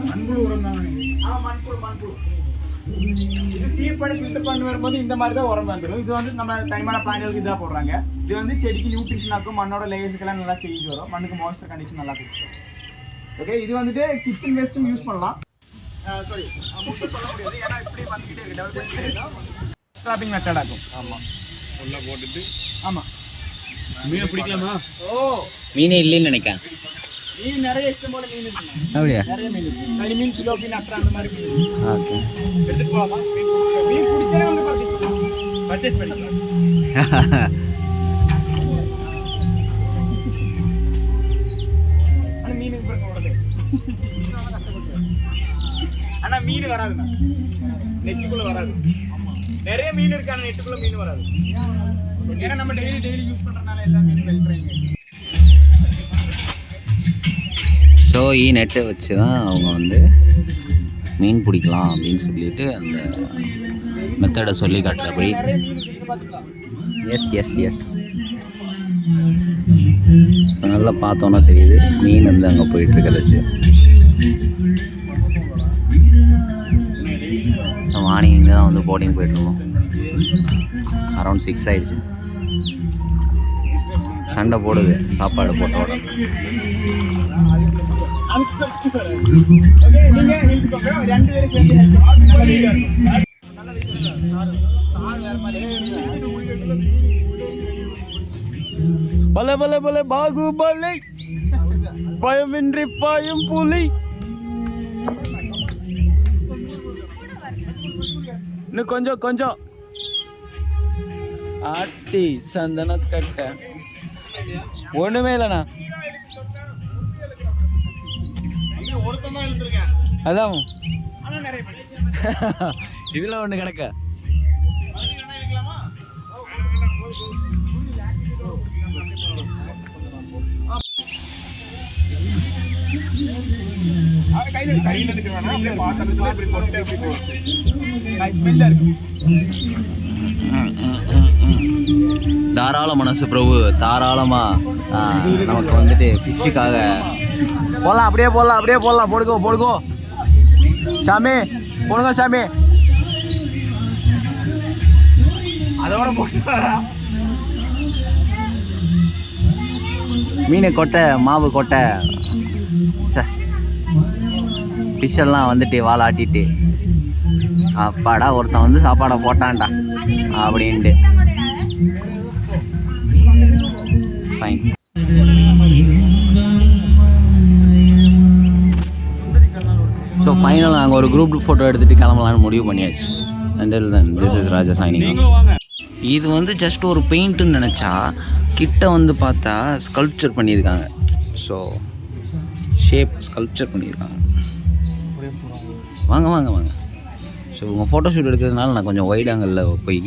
மண்புழு உரம் தான். மண்புழு இது சீப் பண்ணி ஃபில்டர் பண்ணி வரும்போது இந்த மாதிரி தான் உரம் வந்துடும். இது வந்து நம்ம தனிமான பிளான்களுக்கு இதாக போடுறாங்க. இது வந்து செடிக்கு நியூட்ரிஷனாக்கும், மண்ணோட லேயர்ஸுக்கெல்லாம் நல்லா சேஞ்ச் வரும், மண்ணுக்கு மாய்ஸ்சர் கண்டிஷன் நல்லா கொடுக்கும். ஓகே, இது வந்துட்டு கிச்சன் வேஸ்ட்டும் யூஸ் பண்ணலாம். சாரி, முட்டை சொல்ல முடியாது, ஏன்னா இப்படி வந்துக்கிட்டே இருக்கு. டெவலப் பண்ணிட்டு ட்ராப்பிங் மெத்தட் ஆகும். ஆமாம், உள்ள போட்டுட்டு. ஆமாம், மீனை பிடிக்கலாமா? ஓ மீனே இல்லைன்னு நினைக்கிறேன். மீன் நிறைய இஷ்டம் போல மீன் இருக்கு. அப்படியா? நிறைய மீன் இருக்கு. களி மீன், சிலோபி, நட்டை அந்த மாதிரி மீன். ஓகே, எடுத்துட்டு போகலாமா? மீன் பிடிச்சா வந்து பர்ச்சேஸ் பண்ணிக்கலாம். ஆனால் மீன் உடனே ஆனால் மீன் வராதுண்ணா, நெட்டுக்குள்ளே வராது. நிறைய மீன் இருக்கு, ஆனால் நெட்டுக்குள்ளே மீன் வராது. ஏன்னா நம்ம டெய்லி யூஸ் பண்ணுறதுனால எல்லா மீனும் வெல்ட்றாங்க. ஸோ நெட்டை வச்சு தான் அவங்க வந்து மீன் பிடிக்கலாம் அப்படின்னு சொல்லிட்டு அந்த மெத்தடை சொல்லி காட்டுறபடி. எஸ் எஸ் எஸ் ஸோ நல்லா பார்த்தோன்னா தெரியுது மீன் வந்து அங்கே போயிட்டுருக்கதாச்சு. ஸோ மார்னிங் இங்கே தான் வந்து போட்டிங் போயிட்டுருக்கோம். அரௌண்ட் 6 ஆகிடுச்சு. சண்டை போடுது சாப்பாடு போட்டோட. பல பல பல பாகுபலி, பயமின்றி பாயும் புலி. இன்னும் கொஞ்சம் ஆத்தி சந்தன கட்ட ஒண்ணுமே இல்லைண்ணா. அதான் இதுல ஒண்ணு கிடக்க. தாராள மனசு பிரபு தாராளமாக நமக்கு வந்துட்டு ஃபிஷ்ஷுக்காக போடலாம். அப்படியே போடலாம். போடுங்கோ சாமி, போடுங்க சாமி. அதோட மீன் கொட்டை, மாவு கொட்டை, ஃபிஷ்ஷெல்லாம் வந்துட்டு வாலாட்டிட்டு அப்பாடா ஒருத்தன் வந்து சாப்பாடை போட்டான்டா அப்படின்ட்டு. ஃபைன். ஸோ ஃபைனல் நாங்கள் ஒரு குரூப் ஃபோட்டோ எடுத்துகிட்டு கிளம்பலான்னு முடிவு பண்ணியாச்சு. until then this is Raja signing off. இது வந்து ஜஸ்ட் ஒரு பெயிண்ட்டுன்னு நினச்சா கிட்ட வந்து பார்த்தா ஸ்கல்ப்சர் பண்ணியிருக்காங்க. ஸோ ஷேப் ஸ்கல்ப்சர் பண்ணியிருக்காங்க. வாங்க வாங்க வாங்க. ஸோ உங்கள் ஃபோட்டோ ஷூட் எடுக்கிறதுனால நான் கொஞ்சம் வைட் ஆங்கிளில் போய்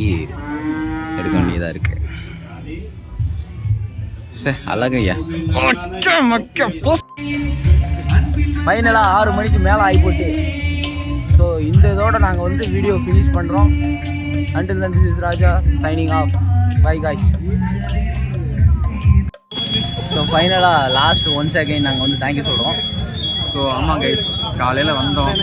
எடுக்க வேண்டியதாக இருக்குது. சரி அழகையா. ஃபைனலாக 6 மணிக்கு மேலே ஆகிப்போட்டு. ஸோ இந்த இதோட நாங்கள் வந்து வீடியோ ஃபினிஷ் பண்ணுறோம். until then this is Raja signing off. bye guys. So ஃபைனலாக லாஸ்ட் ஒன்ஸ் அகைன் நாங்கள் வந்து தேங்க்யூ சொல்கிறோம். ஸோ ஆமாம் கைஸ், காலையில் வந்தோம்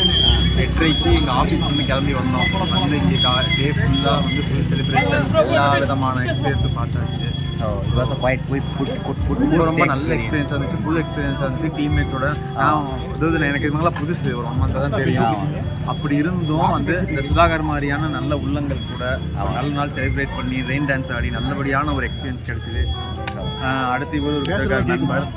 8:30க்கு எங்கள் ஆஃபீஸ் வந்து கிளம்பி வந்தோம். வந்து இங்கே டே ஃபுல்லாக வந்து ஃபுல் செலிப்ரேஷன், எல்லா விதமான எக்ஸ்பீரியன்ஸும் பார்த்தாச்சு. So it was a quite ரொம்ப நல்ல எக்ஸ்பீரியன்ஸாக இருந்துச்சு, ஃபுல் எக்ஸ்பீரியன்ஸாக இருந்துச்சு. டீம்மேட்ஸோட அதாவது எனக்கு இதுமாதிரிலாம் புதுசு, ஒரு 1 month தான் தெரியும். அப்படி இருந்தும் வந்து இந்த சுதாகர் மாதிரியான நல்ல உள்ளங்கள் கூட நல்ல நாள் செலிப்ரேட் பண்ணி ரெயின் டான்ஸ் ஆடி நல்லபடியான ஒரு எக்ஸ்பீரியன்ஸ் கிடைச்சிது. அடுத்து இவர் ஒரு நண்பர்.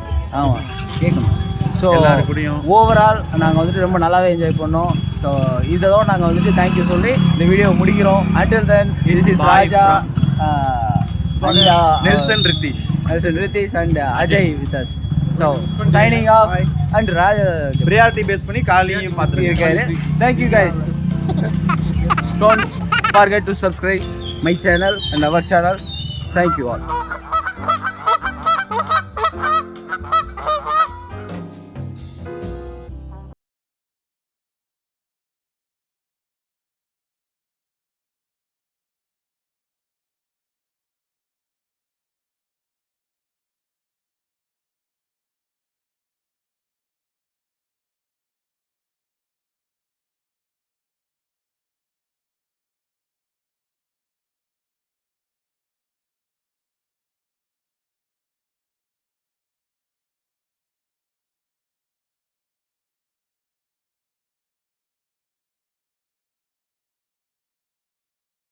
ஆமாம் கேட்கணும். ஸோ எல்லாருக்கூடையும் ஓவரால் நாங்கள் வந்துட்டு ரொம்ப நல்லாவே என்ஜாய் பண்ணோம். ஸோ இதோட நாங்கள் வந்துட்டு தேங்க்யூ சொல்லி இந்த வீடியோ முடிக்கிறோம். until then this is Raja Nelson Ritheesh and Ajay with us. So signing off and Raja priority base பண்ணி காலையும் பார்த்துருக்காரு. Thank you guys. Don't forget to subscribe my channel and our channel. Thank you all.